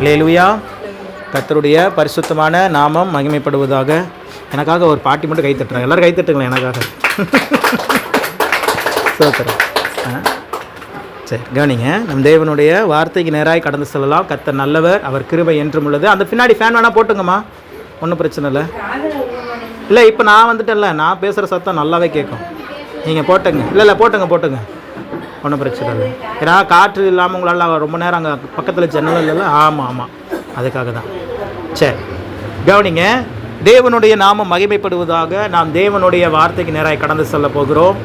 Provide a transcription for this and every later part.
அல்லேலூயா. கர்த்தருடைய பரிசுத்தமான நாமம் மகிமைப்படுவதாக. எனக்காக ஒரு பாட்டி மட்டும் கைத்தட்டுறாங்க. எல்லோரும் கைத்தட்டுங்களேன் எனக்காக. சோத்திரம். சரி, கவனிங்க. நம் தேவனுடைய வார்த்தைக்கு நேராக கடந்து செல்லலாம். கர்த்தர் நல்லவர், அவர் கிருபை என்றும் உள்ளது. அந்த பின்னாடி ஃபேன் வேணால் போட்டுங்கம்மா, ஒன்றும் பிரச்சனை இல்லை. இல்லை, இப்போ நான் வந்துட்டேன்ல, நான் பேசுகிற சத்தம் நல்லாவே கேட்கும். நீங்கள் போட்டுங்க. இல்லை போட்டுங்க, ஒன்றும் பிரச்சனை இல்லை. ஏன்னா காற்று இல்லாமல் உங்களால் ரொம்ப நேரம் அங்கே பக்கத்தில் ஜன்னல் இல்லைல்ல. ஆமாம், அதுக்காக தான். சரி, கவனிங்க. தேவனுடைய நாமம் மகிமைப்படுவதாக. நாம் தேவனுடைய வார்த்தைக்கு நேராக கடந்து செல்ல போகிறோம்.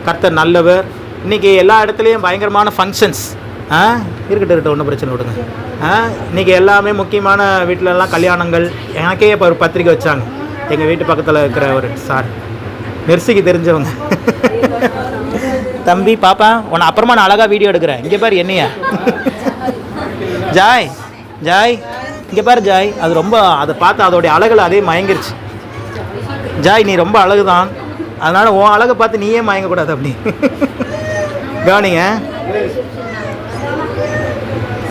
கர்த்தர் நல்லவர். இன்றைக்கி எல்லா இடத்துலையும் பயங்கரமான ஃபங்க்ஷன்ஸ் இருக்கட்டும், ஒன்றும் பிரச்சனை விடுங்க. இன்றைக்கி எல்லாமே முக்கியமான வீட்டிலலாம் கல்யாணங்கள். எனக்கே இப்போ ஒரு பத்திரிக்கை வச்சாங்க. எங்கள் வீட்டு பக்கத்தில் இருக்கிற ஒரு சார், மெர்சிக்கு தெரிஞ்சவங்க. தம்பி, பாப்பா, உன்னை அப்புறமா நான் அழகாக வீடியோ எடுக்கிறேன். இங்கே பாரு என்னையா ஜாய், இங்கே பாரு ஜாய். அது ரொம்ப, அதை பார்த்து அதோடைய அழகில் அதே மயங்கிருச்சு. ஜாய், நீ ரொம்ப அழகு தான், அதனால் உன் அழகை பார்த்து நீயே மயங்கக்கூடாது அப்படி. கவனிங்க.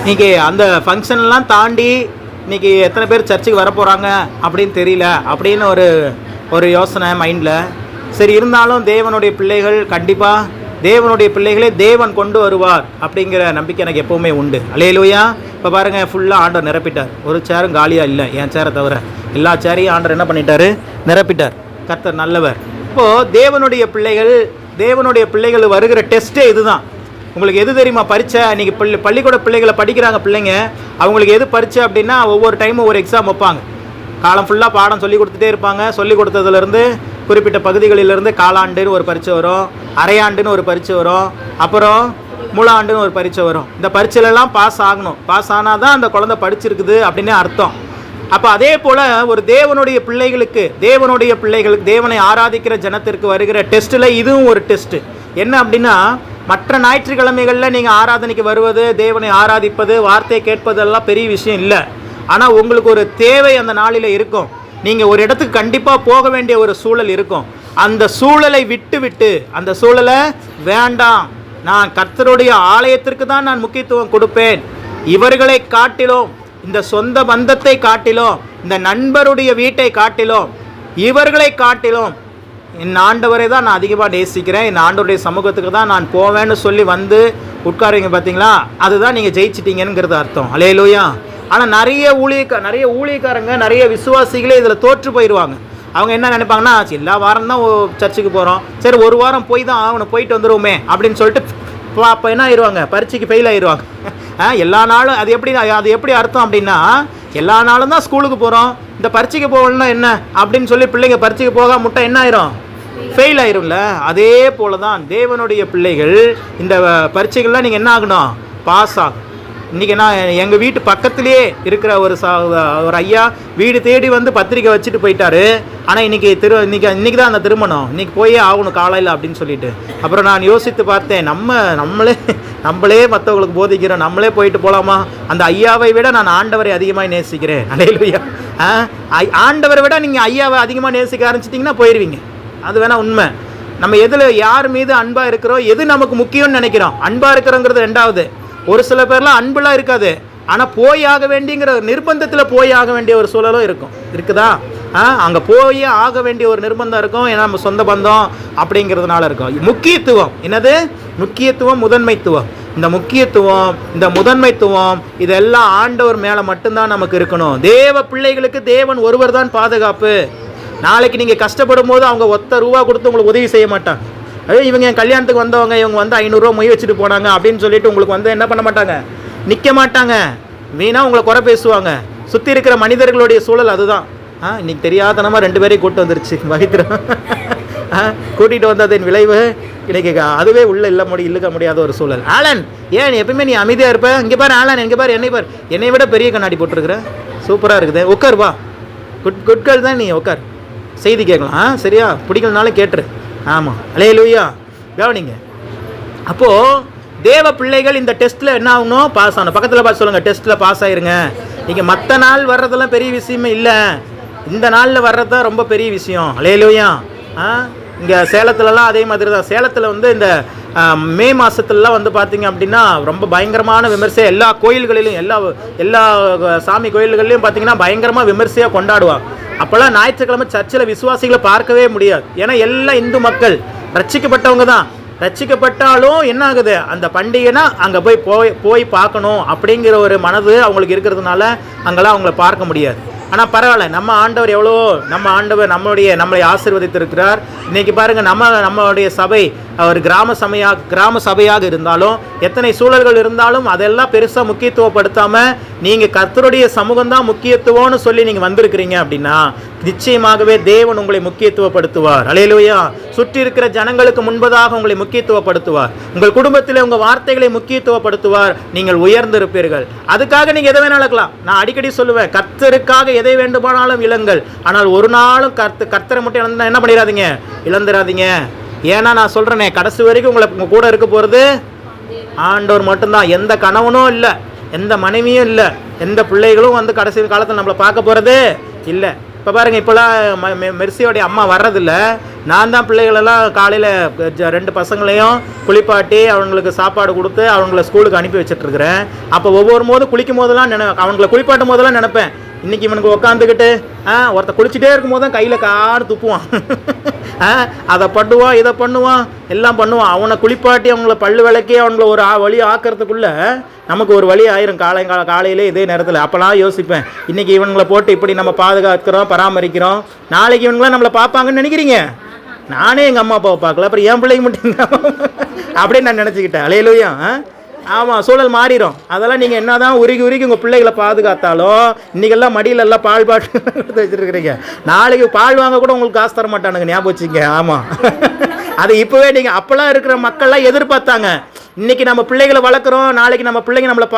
இன்றைக்கி அந்த ஃபங்க்ஷன்லாம் தாண்டி இன்றைக்கி எத்தனை பேர் சர்ச்சுக்கு வர போகிறாங்க அப்படின்னு தெரியல, அப்படின்னு ஒரு யோசனை மைண்டில். சரி, இருந்தாலும் தேவனுடைய பிள்ளைகள் கண்டிப்பாக தேவனுடைய பிள்ளைகளே தேவன் கொண்டு வருவார் அப்படிங்கிற நம்பிக்கை எனக்கு எப்போவுமே உண்டு. அல்லேலூயா. இப்போ பாருங்கள், ஃபுல்லாக ஆண்டவர் நிரப்பிட்டார். ஒரு சேரும் காலியாக இல்லை, என் சேரை தவிர. எல்லா சேரையும் ஆண்டவர் என்ன பண்ணிட்டார்? நிரப்பிட்டார். கர்த்தர் நல்லவர். இப்போது தேவனுடைய பிள்ளைகள் வருகிற டெஸ்ட்டே இதுதான். உங்களுக்கு எது தெரியுமா பரீட்சை? இன்றைக்கி பள்ளிக்கூட பிள்ளைகளை படிக்கிறாங்க பிள்ளைங்க. அவங்களுக்கு எது பரீட்சை அப்படின்னா, ஒவ்வொரு டைமும் ஒரு எக்ஸாம் வைப்பாங்க. காலம் ஃபுல்லாக பாடம் சொல்லி கொடுத்துட்டே இருப்பாங்க. சொல்லி கொடுத்ததுலேருந்து குறிப்பிட்ட பகுதிகளிலிருந்து காலாண்டுன்னு ஒரு பரீட்சை வரும், அரையாண்டுன்னு ஒரு பரீட்சை வரும், அப்புறம் மூலாண்டுன்னு ஒரு பரீட்சை வரும். இந்த பரீட்சையிலலாம் பாஸ் ஆகணும். பாஸ் ஆனால் தான் அந்த குழந்தை படிச்சிருக்குது அப்படின்னு அர்த்தம். அப்போ அதே போல் ஒரு தேவனுடைய பிள்ளைகளுக்கு தேவனை ஆராதிக்கிற ஜனத்திற்கு வருகிற டெஸ்ட்டில் இதுவும் ஒரு டெஸ்ட்டு. என்ன அப்படின்னா, மற்ற ஞாயிற்றுக்கிழமைகளில் நீங்கள் ஆராதனைக்கு வருவது, தேவனை ஆராதிப்பது, வார்த்தையை கேட்பதெல்லாம் பெரிய விஷயம் இல்லை. ஆனால் உங்களுக்கு ஒரு தேவை அந்த நாளில் இருக்கும். நீங்கள் ஒரு இடத்துக்கு கண்டிப்பாக போக வேண்டிய ஒரு சூழல் இருக்கும். அந்த சூழலை விட்டு அந்த சூழலை வேண்டாம், நான் கர்த்தருடைய ஆலயத்திற்கு தான் நான் முக்கியத்துவம் கொடுப்பேன், இவர்களை காட்டிலும், இந்த சொந்த பந்தத்தை காட்டிலும், இந்த நண்பருடைய வீட்டை காட்டிலும், இவர்களை காட்டிலும் என் ஆண்டவரை தான் நான் அதிகமாக நேசிக்கிறேன், என் ஆண்டவருடைய சமூகத்துக்கு தான் நான் போவேன்னு சொல்லி வந்து உட்காருவீங்க பார்த்தீங்களா? அதுதான் நீங்கள் ஜெயிச்சிட்டீங்கிறது அர்த்தம். அல்லேலூயா. ஆனால் நிறைய ஊழியக்காரங்க, நிறைய விசுவாசிகளே இதில் தோற்று போயிடுவாங்க. அவங்க என்ன நினைப்பாங்கன்னா, எல்லா வாரம் தான் சர்ச்சுக்கு போகிறோம், சரி ஒரு வாரம் போய் தான் ஆகணும், போயிட்டு வந்துடுவோமே அப்படின்னு சொல்லிட்டு அப்போ என்ன ஆயிடுவாங்க? பரீட்சைக்கு ஃபெயில் ஆயிடுவாங்க. எல்லா நாளும் அது எப்படி அர்த்தம் அப்படின்னா, எல்லா நாளும் தான் ஸ்கூலுக்கு போகிறோம், இந்த பரீட்சைக்கு போகணும்னா என்ன அப்படின்னு சொல்லி பிள்ளைங்க பரீட்சைக்கு போக முட்டை என்ன ஆயிரும்? ஃபெயில் ஆயிரும்ல. அதே போல தான் தேவனுடைய பிள்ளைகள் இந்த பரீட்சைகள்லாம் நீங்கள் என்ன ஆகணும்? பாஸ் ஆகும். இன்றைக்கி நான் எங்கள் வீட்டு பக்கத்துலேயே இருக்கிற ஒரு ஐயா வீடு தேடி வந்து பத்திரிக்கை வச்சுட்டு போயிட்டாரு. ஆனால் இன்றைக்கி தான் அந்த திருமணம், இன்றைக்கி போயே ஆகணும் காலையில் அப்படின்னு சொல்லிட்டு. அப்புறம் நான் யோசித்து பார்த்தேன், நம்மளே மற்றவங்களுக்கு போதிக்கிறோம், நம்மளே போயிட்டு போகலாமா? அந்த ஐயாவை விட நான் ஆண்டவரை அதிகமாக நேசிக்கிறேன். அல்லேலூயா. ஆண்டவரை விட நீங்கள் ஐயாவை அதிகமாக நேசிக்க ஆரம்பிச்சிட்டிங்கன்னா போயிடுவீங்க. அது வேணால் உண்மை. நம்ம யார் மீது அன்பாக இருக்கிறோம், எது நமக்கு முக்கியம்னு நினைக்கிறோம். அன்பாக இருக்கிறோங்கிறது ரெண்டாவது. ஒரு சில பேர்லாம் அன்புலாம் இருக்காது, ஆனால் போய் ஆக வேண்டிங்கிற நிர்பந்தத்தில் போய் ஆக வேண்டிய ஒரு சூழலும் இருக்குதா? அங்கே போய் ஆக வேண்டிய ஒரு நிர்பந்தம் இருக்கும். ஏன்னா நம்ம சொந்த பந்தம் அப்படிங்கிறதுனால இருக்கும். முக்கியத்துவம் என்னது? முக்கியத்துவம், முதன்மைத்துவம். இந்த முக்கியத்துவம், இந்த முதன்மைத்துவம், இதெல்லாம் ஆண்டவர் மேலே மட்டும்தான் நமக்கு இருக்கணும். தேவ பிள்ளைகளுக்கு தேவன் ஒருவர் தான் பாதுகாப்பு. நாளைக்கு நீங்கள் கஷ்டப்படும் போது அவங்க ₹1 கொடுத்து உங்களுக்கு உதவி செய்ய மாட்டாங்க. இவங்க என் கல்யாணத்துக்கு வந்தவங்க, இவங்க வந்து ₹500 மொய் வச்சுட்டு போனாங்க அப்படின்னு சொல்லிட்டு உங்களுக்கு வந்து என்ன பண்ண மாட்டாங்க? நிற்க மாட்டாங்க. வீணாக உங்களை குறை பேசுவாங்க. சுற்றி இருக்கிற மனிதர்களுடைய சூழல் அதுதான். இன்னைக்கு தெரியாதனமா 2 பேரையும் கூட்டு வந்துருச்சு வகித்திரம். கூட்டிகிட்டு வந்ததின் விளைவு இன்னைக்கு அதுவே இழுக்க முடியாத ஒரு சூழல். ஆலன், ஏன் எப்பயுமே நீ அமைதியாக இருப்ப? இங்கே பாரு ஆலன், இங்கே பாரு என்னை விட பெரிய கண்ணாடி போட்டிருக்கிற, சூப்பராக இருக்குது, உட்கார் வா. குட்கள் தான் நீ, உட்கார், செய்தி கேட்கலாம். சரியா? பிடிக்கலனாலும் கேட்டுரு. ஆமாம். அல்லேலூயா. கவனிங்க. அப்போது தேவ பிள்ளைகள் இந்த டெஸ்ட்டில் என்ன ஆகணும்? பாஸ் ஆகணும். பக்கத்தில் பார்த்து சொல்லுங்கள், டெஸ்ட்டில் பாஸ் ஆயிருங்க. நீங்கள் மற்ற நாள் வர்றதெல்லாம் பெரிய விஷயமே இல்லை, இந்த நாளில் வர்றது தான் ரொம்ப பெரிய விஷயம். அல்லேலூயா. இங்கே சேலத்துலலாம் அதே மாதிரி தான். சேலத்தில் வந்து இந்த மே மாதத்துலலாம் வந்து பார்த்திங்க அப்படின்னா ரொம்ப பயங்கரமான விமர்சையாக எல்லா கோயில்களிலும் எல்லா சாமி கோயில்கள்லையும் பார்த்திங்கன்னா பயங்கரமாக விமர்சையாக கொண்டாடுவாங்க. அப்போல்லாம் ஞாயிற்றுக்கிழமை சர்ச்சில் விசுவாசிகளை பார்க்கவே முடியாது. ஏன்னா எல்லாம் இந்து மக்கள் ரட்சிக்கப்பட்டவங்க தான். ரட்சிக்கப்பட்டாலும் என்ன ஆகுது, அந்த பண்டிகைனா அங்கே போய் பார்க்கணும் அப்படிங்கிற ஒரு மனது அவங்களுக்கு இருக்கிறதுனால அங்கெல்லாம் அவங்கள பார்க்க முடியாது. ஆனால் பரவாயில்ல, நம்ம ஆண்டவர் எவ்வளோ, நம்ம ஆண்டவர் நம்மளை ஆசீர்வதித்திருக்கிறார். இன்றைக்கி பாருங்கள், நம்மளுடைய சபை ஒரு கிராம சபையாக இருந்தாலும் எத்தனை சூழல்கள் இருந்தாலும் அதெல்லாம் பெருசாக முக்கியத்துவப்படுத்தாமல் நீங்கள் கர்த்தருடைய சமூகம் தான் முக்கியத்துவம்னு சொல்லி நீங்கள் வந்திருக்கிறீங்க அப்படின்னா நிச்சயமாகவே தேவன் உங்களை முக்கியத்துவப்படுத்துவார். அல்லேலூயா. சுற்றி இருக்கிற ஜனங்களுக்கு முன்பதாக உங்களை முக்கியத்துவப்படுத்துவார். உங்கள் குடும்பத்தில் உங்கள் வார்த்தைகளை முக்கியத்துவப்படுத்துவார். நீங்கள் உயர்ந்திருப்பீர்கள். அதுக்காக நீங்கள் எதை வேணாலும் இருக்கலாம். நான் அடிக்கடி சொல்லுவேன், கர்த்தருக்காக எதை வேண்டுமானாலும் இழங்கள், ஆனால் ஒரு நாளும் கர்த்தரை மட்டும் என்ன பண்ணிடாதீங்க, இழந்துடாதீங்க. ஏன்னா நான் சொல்கிறேனே, கடைசி வரைக்கும் உங்கள் கூட இருக்க போகிறது ஆண்டவர் மட்டும்தான். எந்த கணவனும் இல்லை, எந்த மனைவியும் இல்லை, எந்த பிள்ளைகளும் வந்து கடைசி காலத்தில் நம்மளை பார்க்க போகிறது இல்லை. இப்போ பாருங்கள், இப்போலாம் மெர்சியோடைய அம்மா வர்றதில்ல. நான் தான் பிள்ளைகளெல்லாம் காலையில் 2 பசங்களையும் குளிப்பாட்டி அவங்களுக்கு சாப்பாடு கொடுத்து அவங்கள ஸ்கூலுக்கு அனுப்பி வச்சிட்ருக்கிறேன். அப்போ ஒவ்வொரு போதும் குளிக்கும் போதெல்லாம் அவங்கள குளிப்பாட்டும் போதெல்லாம் நினைப்பேன், இன்றைக்கி இவனுக்கு உட்காந்துக்கிட்டு ஒருத்தர் குளிச்சுட்டே இருக்கும் போது தான் கையில் காடு துப்புவான், அதை பண்ணுவான், இதை பண்ணுவான், எல்லாம் பண்ணுவான். அவனை குளிப்பாட்டி அவங்கள பல்லு விளக்கி அவங்கள ஒரு வழி ஆக்கிறதுக்குள்ளே நமக்கு ஒரு வழி ஆயிரும் காலையிலே இதே நேரத்தில். அப்போலாம் யோசிப்பேன், இன்றைக்கி இவங்களை போட்டு இப்படி நம்ம பாதுகாக்கிறோம், பராமரிக்கிறோம், நாளைக்கு இவங்களாம் நம்மளை பார்ப்பாங்கன்னு நினைக்கிறீங்க? நானே எங்கள் அம்மா அப்பாவை பார்க்கல, அப்புறம் என் பிள்ளைங்க மட்டும் அப்படின்னு நான் நினச்சிக்கிட்டேன். அல்லேலூயா. ஆமாம், சூழல் மாறிடும். அதெல்லாம் நீங்கள் என்ன தான் உருகி உங்கள் பிள்ளைகளை பாதுகாத்தாலும் இன்றைக்கெல்லாம் மடியிலெல்லாம் பால் பாட்டு எடுத்து வச்சுருக்கிறீங்க. நாளைக்கு பால் வாங்க கூட உங்களுக்கு காசு தர மாட்டானுங்க, ஞாபகம் வச்சுங்க. ஆமாம், அது இப்போவே நீங்கள் அப்போல்லாம் இருக்கிற மக்கள்லாம் எதிர்பார்த்தாங்க. இன்றைக்கி நம்ம பிள்ளைகளை வளர்க்குறோம், நாளைக்கு நம்ம பிள்ளைங்க நம்மளை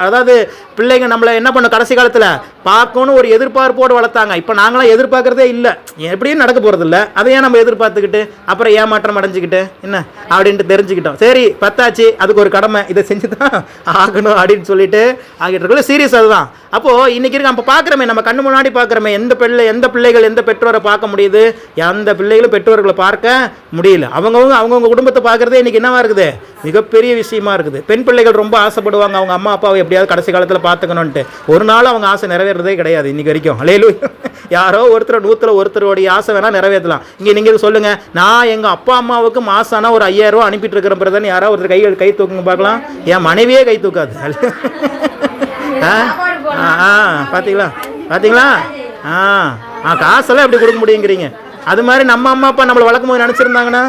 அதாவது பிள்ளைங்க நம்மளை என்ன பண்ணும், கடைசி காலத்தில் பார்க்கணும்னு ஒரு எதிர்பார்ப்போடு வளர்த்தாங்க. இப்போ நாங்களாம் எதிர்பார்க்குறதே இல்லை, எப்படியும் நடக்க போகிறதில்ல. அதையே நம்ம எதிர்பார்த்துக்கிட்டு அப்புறம் ஏமாற்றம் அடைஞ்சிக்கிட்டு என்ன அப்படின்ட்டு தெரிஞ்சுக்கிட்டோம். சரி, பத்தாச்சு, அதுக்கு ஒரு கடமை, இதை செஞ்சு தான் ஆகணும் அப்படின்னு சொல்லிட்டு ஆகிட்டு இருக்கல. சீரியஸ் அதுதான். அப்போது இன்றைக்கி இருக்க நம்ம பார்க்குறோமே, நம்ம கண்ணு முன்னாடி பார்க்குறோமே, எந்த பிள்ளைகள் எந்த பெற்றோரை பார்க்க முடியுது, எந்த பிள்ளைகளும் பெற்றோர்களை பார்க்க முடியல. அவங்கவுங்க குடும்பத்தை பார்க்குறதே இன்றைக்கி என்னவா இருக்குது, மிகப்பெரிய விஷயமா இருக்குது. பெண் பிள்ளைகள் ரொம்ப ஆசைப்படுவாங்க அவங்க அம்மா அப்பாவை எப்படியாவது கடைசி காலத்தில் பார்த்துக்கணுன்ட்டு. ஒரு நாள் அவங்க ஆசை நிறைவேறதே கிடையாது இன்றைக்கி வரைக்கும். அல்லேலூயா. யாரோ ஒருத்தர் 100ல் ஒருத்தருடைய ஆசை வேணால் நிறைவேற்றலாம். இங்கே நீங்கள் சொல்லுங்கள், நான் எங்கள் அப்பா அம்மாவுக்கு மாதம் ஆனால் ஒரு 5000 ரூபா அனுப்பிட்டு இருக்கிற பிறகு யாரோ ஒருத்தர் கை தூக்குங்க பார்க்கலாம். என் மனைவியே கை தூக்காது. பார்த்தீங்களா? காசெல்லாம் எப்படி கொடுக்க முடியுங்கிறீங்க? அது மாதிரி நம்ம அம்மா அப்பா நம்மளை வளர்க்கும் போது நினச்சிருந்தாங்கன்னா,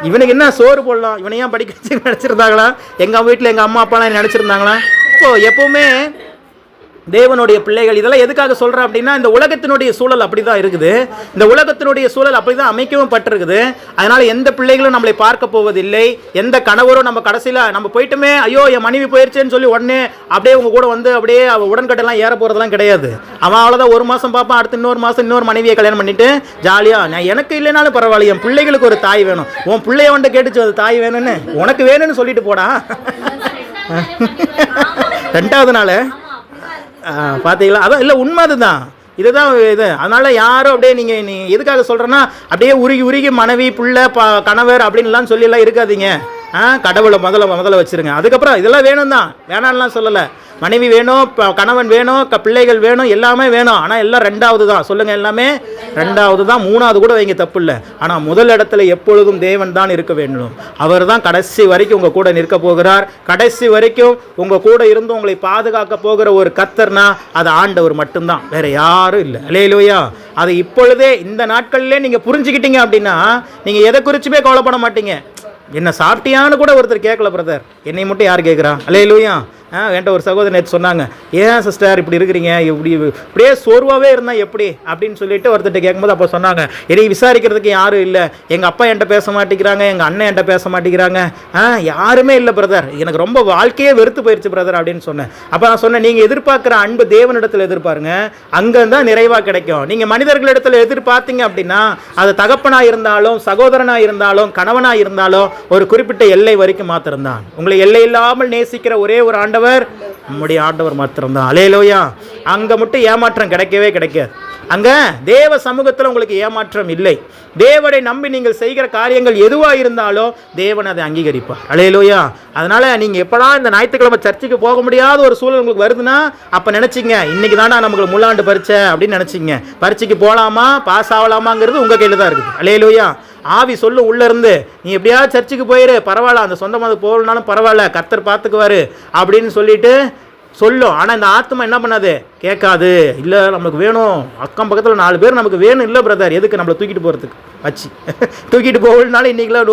இவனுக்கு என்ன சோறு போடலாம், இவனையும் படிக்க வச்சு நினச்சிருந்தாங்களா? எங்கள் வீட்டில் எங்கள் அம்மா அப்பாலாம் நினச்சிருந்தாங்களா? ஸோ எப்போவுமே தேவனுடைய பிள்ளைகள் இதெல்லாம் எதுக்காக சொல்கிறேன் அப்படின்னா, இந்த உலகத்தினுடைய சூழல் அப்படி தான் இருக்குது. இந்த உலகத்தினுடைய சூழல் அப்படி தான் அமைக்கவும் பட்டிருக்குது. அதனால் எந்த பிள்ளைகளும் நம்மளை பார்க்க போவதில்லை. எந்த கணவரும் நம்ம கடைசியில் நம்ம போயிட்டுமே ஐயோ என் மனைவி போயிடுச்சேன்னு சொல்லி உடனே அப்படியே உங்கள் கூட வந்து அப்படியே உடன்கட்டெல்லாம் ஏற போகிறதெல்லாம் கிடையாது. அவன் அவ்வளோதான், ஒரு மாதம் பார்ப்பான், அடுத்து இன்னொரு மாதம் இன்னொரு மனைவியை கல்யாணம் பண்ணிவிட்டு ஜாலியாக, நான் எனக்கு இல்லைனாலும் பரவாயில்ல, என் பிள்ளைகளுக்கு ஒரு தாய் வேணும். உன் பிள்ளைய வந்து கேட்டுச்சு அது தாய் வேணும்னு, உனக்கு வேணும்னு சொல்லிட்டு போடா. 2வது நாள் பார்த்தீங்களா? அதான் இல்லை, உண்மை அதுதான், இதுதான் இது. அதனால் யாரும் அப்படியே நீங்கள் எதுக்காக சொல்கிறேன்னா, அப்படியே உருகி மனைவி பிள்ளை கணவர் அப்படின்லாம் சொல்லிலாம் இருக்காதீங்க. கடவுளை முதல்ல வச்சுருங்க. அதுக்கப்புறம் இதெல்லாம் வேணும் தான், வேணான்லாம் சொல்லலை. மனைவி வேணும், கணவன் வேணும், பிள்ளைகள் வேணும், எல்லாமே வேணும். ஆனால் எல்லாம் 2வது தான். சொல்லுங்கள், எல்லாமே 2வது தான். 3வது கூட வைங்க, தப்பு இல்லை. ஆனால் முதல் இடத்துல எப்பொழுதும் தேவன் தான் இருக்க வேண்டும். அவர் தான் கடைசி வரைக்கும் உங்கள் கூட நிற்க போகிறார். கடைசி வரைக்கும் உங்கள் கூட இருந்து உங்களை பாதுகாக்க போகிற ஒரு கர்த்தர்னா அது ஆண்டவர் மட்டும்தான், வேறு யாரும் இல்லை. அல்லேலூயா. அதை இப்பொழுதே இந்த நாட்களிலே நீங்கள் புரிஞ்சுக்கிட்டீங்க அப்படின்னா நீங்கள் எதை குறிச்சுமே கவலைப்பட மாட்டீங்க. என்ன சாப்பிட்டியான்னு கூட ஒருத்தர் கேட்கல பிரதர், என்னை மட்டும் யார் கேட்குறா? அல்லேலூயா. என்கிட்ட ஒரு சகோதரர் நேற்று சொன்னாங்க, ஏன் சிஸ்டர் இப்படி இருக்கிறீங்க, இப்படியே சோர்வாகவே இருந்தால் எப்படி அப்படின்னு சொல்லிட்டு ஒருத்தர்கிட்ட கேட்கும்போது அப்போ சொன்னாங்க, என்னை விசாரிக்கிறதுக்கு யாரும் இல்லை, எங்கள் அப்பா என்கிட்ட பேச மாட்டேங்கிறாங்க, எங்கள் அண்ணன் என்கிட்ட பேச மாட்டேங்கிறாங்க, யாருமே இல்லை பிரதர், எனக்கு ரொம்ப வாழ்க்கையே வெறுத்து போயிடுச்சு பிரதர் அப்படின்னு சொன்னேன். அப்போ நான் சொன்னேன், நீங்கள் எதிர்பார்க்குற அன்பு தேவனிடத்தில் எதிர்பாருங்க, அங்கே தான் நிறைவாக கிடைக்கும். நீங்கள் மனிதர்களிடத்தில் எதிர்பார்த்தீங்க அப்படின்னா அது தகப்பனாக இருந்தாலும் சகோதரனாக இருந்தாலும் கணவனாக இருந்தாலும் ஒரு குறிப்பிட்ட எல்லை வரைக்கும் மாத்திரம்தான். உங்களை எல்லை இல்லாமல் நேசிக்கிற ஒரே ஒரு ஆண்டவர் நம்முடைய ஆண்டவர் மாத்திரம்தான். அல்லேலூயா. அங்கே மட்டும் ஏமாற்றம் கிடைக்கவே கிடைக்காது. அங்கே தேவ சமூகத்தில் உங்களுக்கு ஏமாற்றம் இல்லை. தேவனை நம்பி நீங்கள் செய்கிற காரியங்கள் எதுவாக இருந்தாலும் தேவன் அதை அங்கீகரிப்பார். அல்லேலூயா. அதனால் நீங்கள் எப்படா இந்த ஞாயிற்றுக்கிழமை சர்ச்சுக்கு போக முடியாத ஒரு சூழல் உங்களுக்கு வருதுன்னா அப்போ நினச்சிங்க, இன்றைக்கி தாண்டா நமக்கு முள்ளாண்டு பரீட்சை அப்படின்னு நினச்சிங்க. பரீட்சைக்கு போகலாமா பாஸ் ஆகலாமாங்கிறது உங்கள் கையில் தான் இருக்குது. அல்லேலூயா. ஆவி சொல்லு உள்ளேருந்து, நீ எப்படியாவது சர்ச்சுக்கு போயிரு, பரவாயில்ல, அந்த சொந்த மதம் போகலனாலும் பரவாயில்ல, கர்த்தர் பார்த்துக்குவாரு அப்படின்னு சொல்லிட்டு சொல்லும். ஆனால் இந்த ஆத்மா என்ன பண்ணாது, கேட்காது. இல்லை நமக்கு வேணும், அக்கம் பக்கத்தில் 4 பேர் நமக்கு வேணும். இல்லை பிரதர், எதுக்கு நம்மளை தூக்கிட்டு போகிறதுக்கு வச்சு தூக்கிட்டு போகலனாலும் இன்றைக்கெலாம்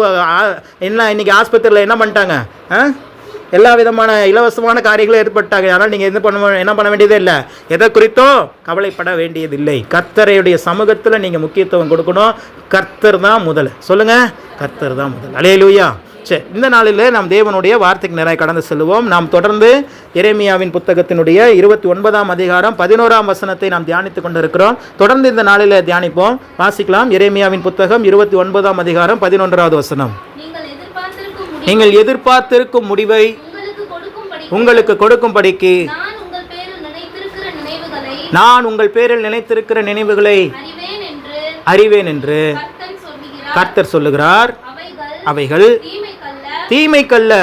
என்ன, இன்றைக்கி ஆஸ்பத்திரியில் என்ன பண்ணிட்டாங்க, எல்லா விதமான இலவசமான காரியங்களும் ஏற்பட்டாங்க. அதனால் நீங்கள் என்ன பண்ண வேண்டியதே இல்லை, எதை குறித்தும் கவலைப்பட வேண்டியதில்லை. கர்த்தருடைய சமூகத்தில் நீங்கள் முக்கியத்துவம் கொடுக்கணும். கர்த்தர் தான் முதல். சொல்லுங்கள், கர்த்தர் தான் முதல். அல்லேலூயா. சரி, இந்த நாளில் நாம் தேவனுடைய வார்த்தைக்கு நிறைய கடந்து செல்வோம். நாம் தொடர்ந்து எரேமியாவின் புத்தகத்தினுடைய 29ஆம் அதிகாரம் 11ஆம் வசனத்தை நாம் தியானித்துக் கொண்டிருக்கிறோம். தொடர்ந்து இந்த நாளில் தியானிப்போம். வாசிக்கலாம். எரேமியாவின் புத்தகம் 29ஆம் அதிகாரம் 11வது வசனம். நீங்கள் எதிர்பார்த்திருக்கும் முடிவை உங்களுக்கு கொடுக்கும்படிக்கு நான் உங்கள் பேரில் நினைத்திருக்கிற நினைவுகளை அறிவேன் என்று கர்த்தர் சொல்லுகிறார். அவைகள் தீமைக்கல்ல,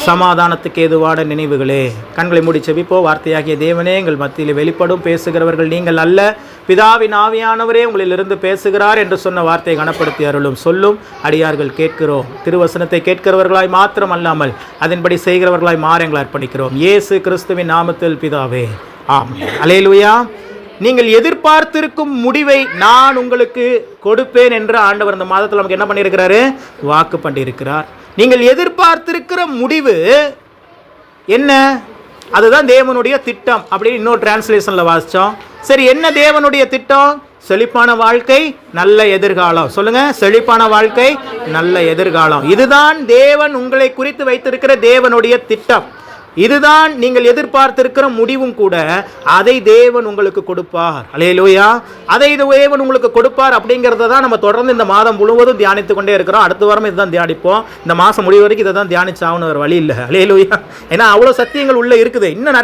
சமாதானத்துக்கு ஏதுவான நினைவுகளே. கண்களை மூடி செபிப்போ. வார்த்தையாகிய தேவனே, எங்கள் மத்தியில் வெளிப்படும் பேசுகிறவர்கள் நீங்கள் அல்ல, பிதாவின் ஆவியானவரே உங்களிலிருந்து பேசுகிறார் என்று சொன்ன வார்த்தையை கனப்படுத்தி அருளும். சொல்லும் அடியார்கள் கேட்கிறோம். திருவசனத்தை கேட்கிறவர்களாய் மாத்திரம் அல்லாமல் அதன்படி செய்கிறவர்களாய் மாற எங்களை அர்ப்பணிக்கிறோம். இயேசு கிறிஸ்துவின் நாமத்தில் பிதாவே, ஆமென். அல்லேலூயா. நீங்கள் எதிர்பார்த்திருக்கும் முடிவை நான் உங்களுக்கு கொடுப்பேன் என்று ஆண்டவர் இந்த மாதத்தில் நமக்கு என்ன பண்ணியிருக்கிறாரு, வாக்கு பண்ணியிருக்கிறார். நீங்கள் எதிர்பார்த்திருக்கிற முடிவு என்ன, அதுதான் தேவனுடைய திட்டம் அப்படின்னு இன்னொரு டிரான்ஸ்லேஷனில் வாசித்தோம். சரி, என்ன தேவனுடைய திட்டம்? செழிப்பான வாழ்க்கை, நல்ல எதிர்காலம். சொல்லுங்க, செழிப்பான வாழ்க்கை, நல்ல எதிர்காலம். இதுதான் தேவன் உங்களை குறித்து வைத்திருக்கிற தேவனுடைய திட்டம். இதுதான் நீங்கள் எதிர்பார்த்திருக்கிற முடிவும் கூட. அதை தேவன் உங்களுக்கு கொடுப்பார். அல்லேலூயா. அதை தேவன் உங்களுக்கு கொடுப்பார் அப்படிங்கிறத தான் நம்ம தொடர்ந்து இந்த மாதம் முழுவதும் தியானித்து கொண்டே இருக்கிறோம். அடுத்த வாரம் இதுதான் தியானிப்போம். இந்த மாதம் முடிவு வரைக்கும் இதை தான் தியானிச்சாகணும், ஒரு வழி இல்லை. அல்லேலூயா. ஏன்னா அவ்வளோ சத்தியங்கள் உள்ளே இருக்குது. இன்னும்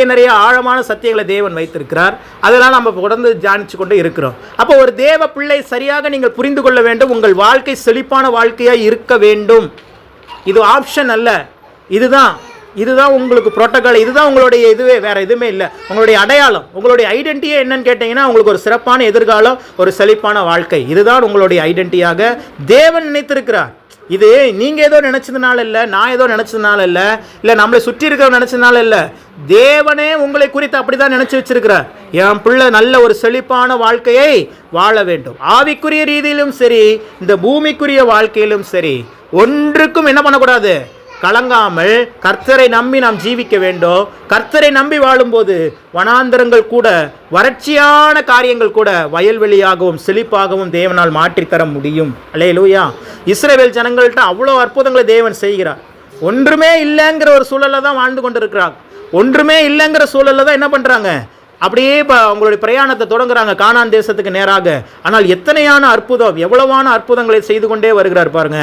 நிறைய ஆழமான சத்தியங்களை தேவன் வைத்திருக்கிறார். அதெல்லாம் நம்ம தொடர்ந்து தியானித்து கொண்டே இருக்கிறோம். அப்போ ஒரு தேவ பிள்ளை சரியாக நீங்கள் புரிந்து கொள்ள வேண்டும். உங்கள் வாழ்க்கை செழிப்பான வாழ்க்கையாக இருக்க வேண்டும். இது ஆப்ஷன் அல்ல, இதுதான் உங்களுக்கு புரோட்டோகால். இதுதான் உங்களுடைய இதுவே, வேற எதுவுமே இல்லை. உங்களுடைய அடையாளம், உங்களுடைய ஐடென்டிட்டியே என்னன்னு கேட்டீங்கன்னா, உங்களுக்கு ஒரு சிறப்பான எதிர்காலம், ஒரு செழிப்பான வாழ்க்கை. இதுதான் உங்களுடைய ஐடென்டிட்டியாக தேவன் நினைத்திருக்கிறார். இது நீங்கள் ஏதோ நினச்சதுனால இல்லை, நான் ஏதோ நினச்சதுனால இல்லை நம்மளை சுற்றி இருக்கிற நினச்சதுனால இல்லை. தேவனே உங்களை குறித்து அப்படி தான் நினச்சி வச்சிருக்கிறார். என் பிள்ளை நல்ல ஒரு செழிப்பான வாழ்க்கையை வாழ வேண்டும். ஆவிக்குரிய ரீதியிலும் சரி, இந்த பூமிக்குரிய வாழ்க்கையிலும் சரி, ஒன்றுக்கும் என்ன பண்ணக்கூடாது, கலங்காமல் கர்த்தரை நம்பி நாம் ஜீவிக்க வேண்டும். கர்த்தரை நம்பி வாழும்போது வனாந்தரங்கள் கூட, வறட்சியான காரியங்கள் கூட வயல்வெளியாகவும் செழிப்பாகவும் தேவனால் மாற்றித்தர முடியும். அல்லேலூயா. இஸ்ரவேல் ஜனங்கள்கிட்ட அவ்வளோ அற்புதங்களை தேவன் செய்கிறார். ஒன்றுமே இல்லைங்கிற ஒரு சூழலில் தான் வாழ்ந்து கொண்டு இருக்கிறாங்க. ஒன்றுமே இல்லைங்கிற சூழலில் தான் என்ன பண்ணுறாங்க, அப்படியே இப்போ அவங்களுடைய பிரயாணத்தை தொடங்குறாங்க கானான் தேசத்துக்கு நேராக. ஆனால் எத்தனையான அற்புதம், எவ்வளவான அற்புதங்களை செய்து கொண்டே வருகிறார் பாருங்க.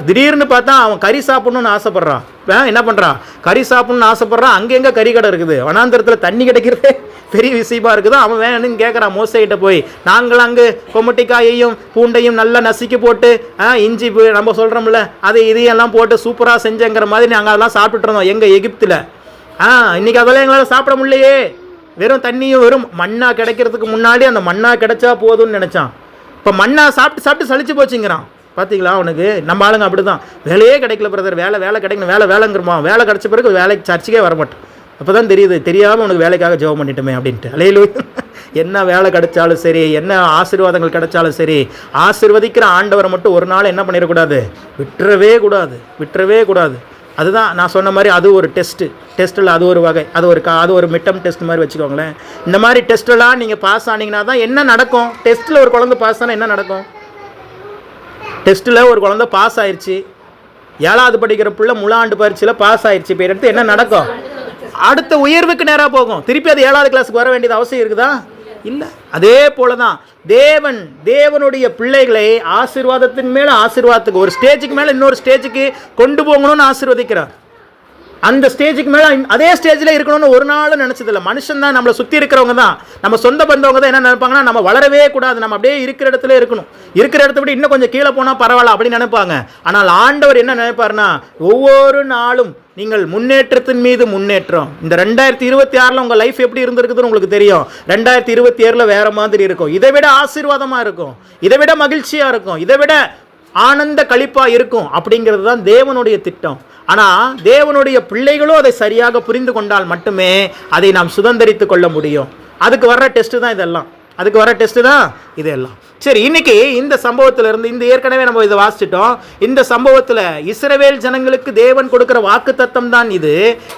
திடீர்னு பார்த்தா அவன் கறி சாப்பிடணும்னு ஆசைப்படுறான். என்ன பண்ணுறான், கறி சாப்பிடணும்னு ஆசைப்படுறான். அங்கெங்கே கறி கடை இருக்குது, வனாந்தரத்தில் தண்ணி கிடைக்கிறதே பெரிய விஷயமா இருக்குது. அவன் வேணும்னு கேட்குறான் மோசைகிட்ட போய். நாங்கள் அங்கே கொமட்டிக்காயையும் பூண்டையும் நல்லா நசுக்கி போட்டு இஞ்சி நம்ம சொல்கிறோம்ல, அதை இதையெல்லாம் போட்டு சூப்பராக செஞ்சங்கிற மாதிரி நாங்கள் அதெல்லாம் சாப்பிட்டுட்டு இருந்தோம் எங்கள் எகிப்தில். இன்றைக்கி அதெல்லாம் எங்களால் சாப்பிட முடியலையே. வெறும் தண்ணியும் வெறும் மண்ணா கிடைக்கிறதுக்கு முன்னாடி அந்த மண்ணா கிடைச்சா போதும்னு நினச்சான். இப்போ மண்ணா சாப்பிட்டு சளிச்சு போச்சுங்கிறான். பார்த்தீங்களா, அவனுக்கு நம்ம ஆளுங்க அப்படி தான். வேலையே கிடைக்கல பிரதர், வேலை கிடைக்கணும், வேலைங்கிறமா. வேலை கிடைச்ச பிறகு வேலைக்கு சர்ச்சுக்கே வரமாட்டேன். அப்போ தான் தெரியாமல் உனக்கு வேலைக்காக ஜெபம் பண்ணிட்டோமே அப்படின்ட்டு. அல்லேலூயா. என்ன வேலை கிடைச்சாலும் சரி, என்ன ஆசீர்வாதங்கள் கிடைச்சாலும் சரி, ஆசீர்வதிக்கிற ஆண்டவரை மட்டும் ஒரு நாள் என்ன பண்ணிடக்கூடாது, விட்டுறவே கூடாது. அதுதான் நான் சொன்ன மாதிரி, அது ஒரு டெஸ்ட்டில் அது ஒரு வகை, அது ஒரு மிட்டம் டெஸ்ட் மாதிரி வச்சுக்கோங்களேன். இந்த மாதிரி டெஸ்ட்டெல்லாம் நீங்கள் பாஸ் ஆனீங்கன்னா தான் என்ன நடக்கும். டெஸ்ட்டில் ஒரு குழந்தை பாஸ் ஆனால் என்ன நடக்கும், டெஸ்ட்டில் ஒரு குழந்தை பாஸ் ஆயிடுச்சு, 7வது படிக்கிற பிள்ளை முழாண்டு பரீட்சையில் பாஸ் ஆயிடுச்சு, இப்போ எடுத்து என்ன நடக்கும், அடுத்த உயர்வுக்கு நேராக போகும். திருப்பி அது 7வது கிளாஸுக்கு வர வேண்டியது அவசியம் இருக்குதா, இல்லை. அதே போல தான் தேவனுடைய பிள்ளைகளை ஆசீர்வாதத்தின் மேலே ஆசீர்வாதத்துக்கு, ஒரு ஸ்டேஜுக்கு மேலே இன்னொரு ஸ்டேஜுக்கு கொண்டு போகணும்னு ஆசீர்வதிக்கிறார். அந்த ஸ்டேஜுக்கு மேலே அதே ஸ்டேஜில் இருக்கணும்னு ஒரு நாளும் நினச்சதில்லை. மனுஷன் தான், நம்மளை சுற்றி இருக்கிறவங்க தான், நம்ம சொந்த பந்தவங்க தான் என்ன நினைப்பாங்கன்னா, நம்ம வளரவே கூடாது, நம்ம அப்படியே இருக்கிற இடத்துல இருக்கணும், இருக்கிற இடத்த விட இன்னும் கொஞ்சம் கீழே போனால் பரவாயில்ல அப்படின்னு நினைப்பாங்க. ஆனால் ஆண்டவர் என்ன நினைப்பாருன்னா, ஒவ்வொரு நாளும் நீங்கள் முன்னேற்றத்தின் மீது முன்னேற்றம். இந்த 2026 உங்கள் லைஃப் எப்படி இருந்திருக்குதுன்னு உங்களுக்கு தெரியும். 2027 வேற மாதிரி இருக்கும், இதை விட ஆசீர்வாதமாக இருக்கும், இதை விட மகிழ்ச்சியாக இருக்கும், இதை விட ஆனந்த களிப்பாக இருக்கும். அப்படிங்கிறது தான் தேவனுடைய திட்டம். ஆனால் தேவனுடைய பிள்ளைகளும் அதை சரியாக புரிந்து கொண்டால் மட்டுமே அதை நாம் சுதந்திரித்து கொள்ள முடியும். அதுக்கு வர்ற டெஸ்ட்டு தான் இதெல்லாம், அதுக்கு வர டெஸ்ட்டு தான் இதெல்லாம். சரி, இன்னைக்கு இந்த சம்பவத்திலிருந்து, இந்த ஏற்கனவே நம்ம இதை வாசிச்சிட்டோம், இந்த சம்பவத்தில் இஸ்ரவேல் ஜனங்களுக்கு தேவன் கொடுக்கிற வாக்கு தத்தம் தான் இது.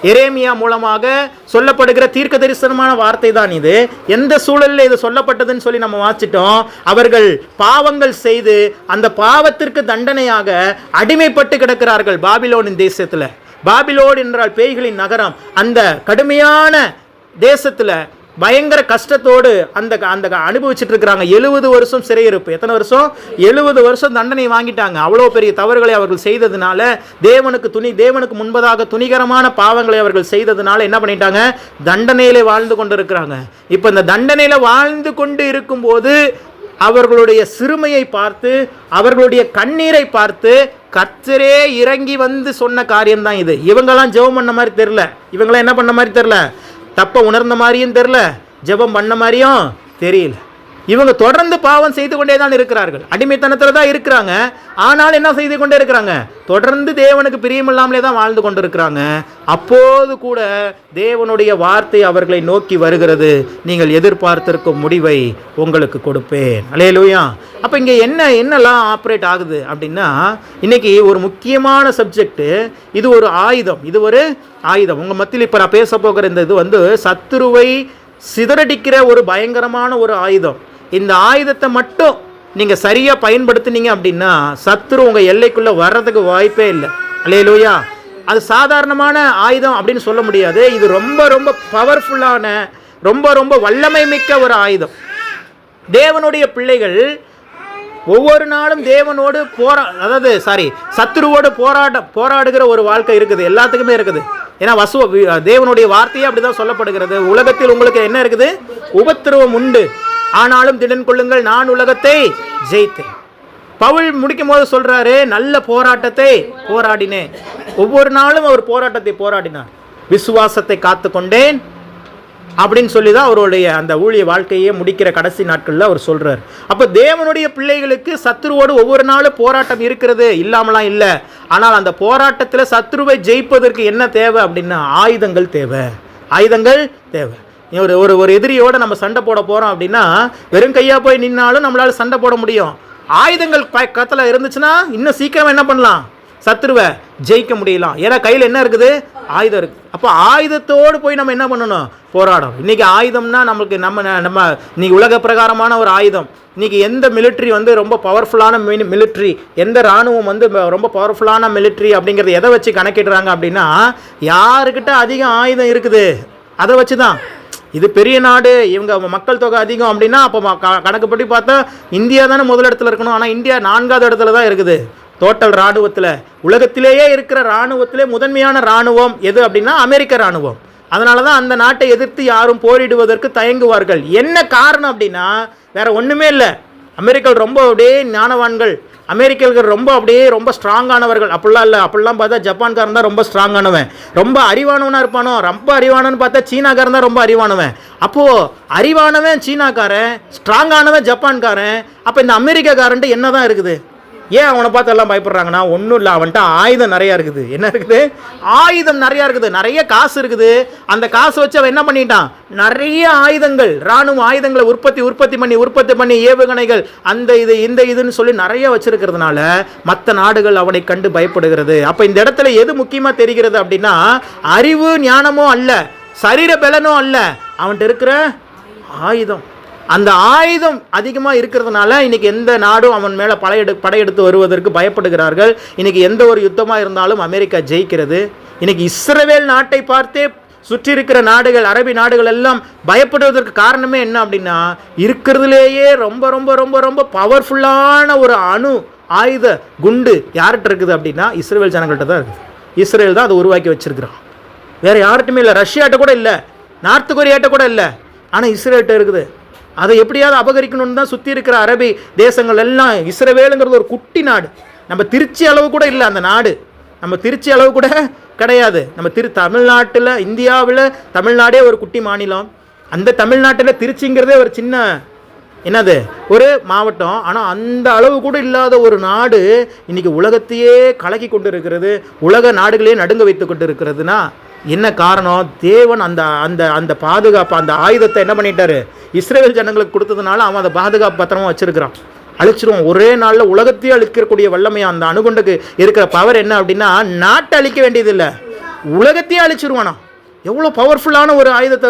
எரேமியா மூலமாக சொல்லப்படுகிற தீர்க்க தரிசனமான வார்த்தை தான் இது. எந்த சூழலில் இது சொல்லப்பட்டதுன்னு சொல்லி நம்ம வாசிச்சிட்டோம். அவர்கள் பாவங்கள் செய்து அந்த பாவத்திற்கு தண்டனையாக அடிமைப்பட்டு கிடக்கிறார்கள் பாபிலோனின் தேசத்தில். பாபிலோன் என்றால் பேய்களின் நகரம். அந்த கடுமையான தேசத்தில் பயங்கர கஷ்டத்தோடு அந்த அந்த அனுபவிச்சுட்டு இருக்கிறாங்க. 70 வருஷம் சிறையிருப்பு. எத்தனை வருஷம்? 70 வருஷம் தண்டனை வாங்கிட்டாங்க. அவ்வளோ பெரிய தவறுகளை அவர்கள் செய்ததுனால, தேவனுக்கு முன்பதாக துணிகரமான பாவங்களை அவர்கள் செய்ததுனால என்ன பண்ணிட்டாங்க? தண்டனையில வாழ்ந்து கொண்டு இருக்கிறாங்க. இப்போ இந்த தண்டனையில வாழ்ந்து கொண்டு இருக்கும்போது அவர்களுடைய சிறுமையை பார்த்து, அவர்களுடைய கண்ணீரை பார்த்து கர்த்தரே இறங்கி வந்து சொன்ன காரியம்தான் இது. இவங்கெல்லாம் ஜெபம் பண்ண மாதிரி தெரில, இவங்களாம் என்ன பண்ண மாதிரி தெரில, தப்ப உணர்ந்த மாதிரியும் தெரில, ஜெபம் பண்ண மாதிரியும் தெரியல. இவங்க தொடர்ந்து பாவம் செய்து கொண்டே தான் இருக்கிறார்கள், அடிமைத்தனத்தில் தான் இருக்கிறாங்க. ஆனால் என்ன செய்து கொண்டே இருக்கிறாங்க? தொடர்ந்து தேவனுக்கு பிரியமில்லாமலே தான் வாழ்ந்து கொண்டு இருக்கிறாங்க. அப்போது கூட தேவனுடைய வார்த்தை அவர்களை நோக்கி வருகிறது, நீங்கள் எதிர்பார்த்திருக்கும் முடிவை உங்களுக்கு கொடுப்பேன். அல்லேலூயா. அப்போ இங்கே என்னெல்லாம் ஆப்ரேட் ஆகுது அப்படின்னா, இன்னைக்கு ஒரு முக்கியமான சப்ஜெக்டு, இது ஒரு ஆயுதம், இது ஒரு ஆயுதம். உங்கள் மத்தியில் இப்போ நான் பேச போகிற இந்த இது சத்துருவை சிதறடிக்கிற ஒரு பயங்கரமான ஒரு ஆயுதம். இந்த ஆயுதத்தை மட்டும் நீங்கள் சரியாக பயன்படுத்தினீங்க அப்படின்னா சத்துரு உங்கள் எல்லைக்குள்ளே வர்றதுக்கு வாய்ப்பே இல்லை. அல்லேலூயா. அது சாதாரணமான ஆயுதம் அப்படின்னு சொல்ல முடியாது. இது ரொம்ப ரொம்ப பவர்ஃபுல்லான, ரொம்ப ரொம்ப வல்லமை மிக்க ஒரு ஆயுதம். தேவனுடைய பிள்ளைகள் ஒவ்வொரு நாளும் தேவனோடு சத்துருவோடு போராடுகிற ஒரு வாழ்க்கை இருக்குது, எல்லாத்துக்குமே இருக்குது. ஏன்னா தேவனுடைய வார்த்தையே அப்படிதான் சொல்லப்படுகிறது. உலகத்தில் உங்களுக்கு என்ன இருக்குது? உபத்திரவம் உண்டு, ஆனாலும் திடன் கொள்ளுங்கள், நான் உலகத்தை ஜெயித்தேன். பவுல் முடிக்கும் போது சொல்றாரு, நல்ல போராட்டத்தை போராடினேன். ஒவ்வொரு நாளும் அவர் போராட்டத்தை போராடினார். விசுவாசத்தை காத்து கொண்டேன் அப்படின்னு சொல்லி தான் அவருடைய அந்த ஊழிய வாழ்க்கையை முடிக்கிற கடைசி நாட்களில் அவர் சொல்றார். அப்போ தேவனுடைய பிள்ளைகளுக்கு சத்துருவோடு ஒவ்வொரு நாளும் போராட்டம் இருக்கிறது, இல்லாமலாம் இல்லை. ஆனால் அந்த போராட்டத்தில் சத்துருவை ஜெயிப்பதற்கு என்ன தேவை அப்படின்னா ஆயுதங்கள் தேவை, ஆயுதங்கள் தேவை. ஒரு எதிரியோட நம்ம சண்டை போட போகிறோம் அப்படின்னா வெறும் கையாக போய் நின்னாலும் நம்மளால் சண்டை போட முடியும். ஆயுதங்கள் கத்தில் இருந்துச்சுன்னா இன்னும் சீக்கிரம் என்ன பண்ணலாம்? சத்துருவை ஜெயிக்க முடியலாம். ஏன்னா கையில் என்ன இருக்குது? ஆயுதம் இருக்குது. அப்போ ஆயுதத்தோடு போய் நம்ம என்ன பண்ணணும்? போராடணும். இன்றைக்கி ஆயுதம்னா நம்மளுக்கு நம்ம இன்னைக்கு உலக பிரகாரமான ஒரு ஆயுதம். இன்றைக்கி எந்த மிலிட்ரி ரொம்ப பவர்ஃபுல்லான மிலிட்ரி, எந்த இராணுவம் ரொம்ப பவர்ஃபுல்லான மிலிட்ரி அப்படிங்கிறது எதை வச்சு கணக்கிடுறாங்க அப்படின்னா, யாருக்கிட்ட அதிகம் ஆயுதம் இருக்குது அதை வச்சு தான். இது பெரிய நாடு, இவங்க மக்கள் தொகை அதிகம் அப்படின்னா அப்போ கணக்குப்படி பார்த்தா இந்தியா தானே முதலிடத்தில் இருக்கணும். ஆனால் இந்தியா 4வது இடத்துல தான் இருக்குது டோட்டல் இராணுவத்தில். உலகத்திலேயே இருக்கிற இராணுவத்திலே முதன்மையான இராணுவம் எது அப்படின்னா அமெரிக்க இராணுவம். அதனால தான் அந்த நாட்டை எதிர்த்து யாரும் போரிடுவதற்கு தயங்குவார்கள். என்ன காரணம் அப்படின்னா வேற ஒன்றுமே இல்லை. அமெரிக்கர்கள் ரொம்ப அப்படியே ஞானவான்கள், அமெரிக்கர்கள் ரொம்ப ஸ்ட்ராங்கானவர்கள். அப்படிலாம் இல்லை. அப்படிலாம் பார்த்தா ஜப்பான்காரன் தான் ரொம்ப ஸ்ட்ராங்கானவன், ரொம்ப அறிவானவனாக இருப்பானோ. ரொம்ப அறிவானவன் பார்த்தா சீனாக்காரன் தான் ரொம்ப அறிவானவன். அப்போது அறிவானவன் சீனாக்காரன், ஸ்ட்ராங்கானவன் ஜப்பான்காரன். அப்போ இந்த அமெரிக்காக்காரன்ட்டு என்ன தான் இருக்குது? ஏன் அவனை பார்த்து எல்லாம் பயப்படுறாங்கன்னா ஒன்றும் இல்லை, அவன்கிட்ட ஆயுதம் நிறையா இருக்குது. என்ன இருக்குது? ஆயுதம் நிறையா இருக்குது, நிறைய காசு இருக்குது. அந்த காசு வச்சு அவன் என்ன பண்ணிட்டான்? நிறைய ஆயுதங்கள், இராணுவ ஆயுதங்களை உற்பத்தி பண்ணி ஏவுகணைகள் அந்த இதுன்னு சொல்லி நிறைய வச்சிருக்கிறதுனால மற்ற நாடுகள் அவனை கண்டு பயப்படுகிறது. அப்போ இந்த இடத்துல எது முக்கியமாக தெரிகிறது அப்படின்னா, அறிவு ஞானமோ அல்ல, சரீர பலனோ அல்ல, அவன்கிட்ட இருக்கிற ஆயுதம். அந்த ஆயுதம் அதிகமாக இருக்கிறதுனால இன்றைக்கி எந்த நாடும் அவன் மேலே படையெடுத்து வருவதற்கு பயப்படுகிறார்கள். இன்றைக்கி எந்த ஒரு யுத்தமாக இருந்தாலும் அமெரிக்கா ஜெயிக்கிறது. இன்றைக்கி இஸ்ரவேல் நாட்டை பார்த்தே சுற்றி இருக்கிற நாடுகள், அரபி நாடுகள் எல்லாம் பயப்படுவதற்கு காரணமே என்ன அப்படின்னா, இருக்கிறதுலேயே ரொம்ப ரொம்ப ரொம்ப ரொம்ப பவர்ஃபுல்லான ஒரு ஆயுத குண்டு யார்கிட்ட இருக்குது அப்படின்னா இஸ்ரவேல் ஜனங்கள்கிட்ட தான் இருக்குது. இஸ்ரேல் தான் அதை உருவாக்கி வச்சிருக்கிறான். வேறு யார்கிட்டையுமே இல்லை. ரஷ்யாட்ட கூட இல்லை, நார்த் கொரியாட்ட கூட இல்லை, ஆனால் இஸ்ரேல்கிட்ட இருக்குது. அதை எப்படியாவது அபகரிக்கணும்னு தான் சுற்றி இருக்கிற அரபி தேசங்கள் எல்லாம். இஸ்ரவேலுங்கிறது ஒரு குட்டி நாடு, நம்ம திருச்சி அளவு கூட இல்லை அந்த நாடு, நம்ம திருச்சி அளவு கூட கிடையாது. நம்ம தமிழ்நாட்டில், இந்தியாவில் தமிழ்நாடே ஒரு குட்டி மாநிலம். அந்த தமிழ்நாட்டில் திருச்சிங்கிறதே ஒரு சின்ன என்னது ஒரு மாவட்டம். ஆனால் அந்த அளவு கூட இல்லாத ஒரு நாடு இன்றைக்கி உலகத்தையே கலக்கி கொண்டு இருக்கிறது, உலக நாடுகளே நடுங்க வைத்து கொண்டு இருக்கிறதுனா என்ன காரணம்? தேவன் அந்த அந்த அந்த பாதுகாப்பு, அந்த ஆயுதத்தை என்ன பண்ணிட்டாரு? இஸ்ரேல் ஜனங்களுக்கு கொடுத்ததுனால அவன் அதை பாதுகாப்பு பத்திரமா வச்சிருக்கிறான். அழிச்சிருவான் ஒரே நாளில். உலகத்தையே அழிக்கக்கூடிய வல்லமையாக அந்த அணுகுண்டுக்கு இருக்கிற பவர் என்ன அப்படின்னா, நாட்டை அழிக்க வேண்டியதில்லை, உலகத்தையே அழிச்சிருவானா. எவ்வளோ பவர்ஃபுல்லான ஒரு ஆயுதத்தை,